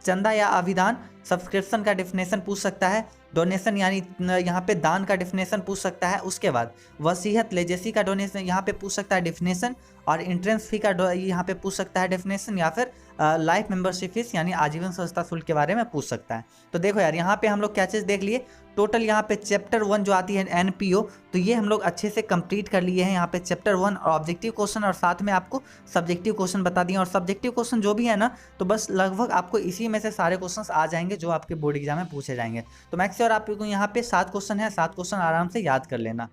चंदा या अभिदान, सब्सक्रिप्शन का डेफिनेशन पूछ सकता है। डोनेशन यानी यहाँ पे दान का डेफिनेशन पूछ सकता है। उसके बाद वसीयत लेजेसी का डोनेशन यहाँ पे पूछ सकता है डेफिनेशन। और एंट्रेंस फी का यहाँ पे पूछ सकता है डेफिनेशन, या फिर लाइफ मेंबरशिप फीस यानी आजीवन संस्था शुल्क के बारे में पूछ सकता है। तो देखो यार, यहाँ पे हम लोग क्या चीज़ देख लिए, टोटल यहाँ पे चैप्टर 1 जो आती है एनपीओ, तो ये हम लोग अच्छे से कंप्लीट कर लिए हैं। यहाँ पे चैप्टर 1 ऑब्जेक्टिव क्वेश्चन और साथ में आपको सब्जेक्टिव क्वेश्चन बता दिए। और सब्जेक्टिव क्वेश्चन जो भी है ना, तो बस लगभग आपको इसी में से सारे क्वेश्चन आ जाएंगे जो आपके बोर्ड एग्जाम में पूछे जाएंगे। तो मैक्स और आपको यहाँ पे 7 क्वेश्चन है, 7 क्वेश्चन आराम से याद कर लेना।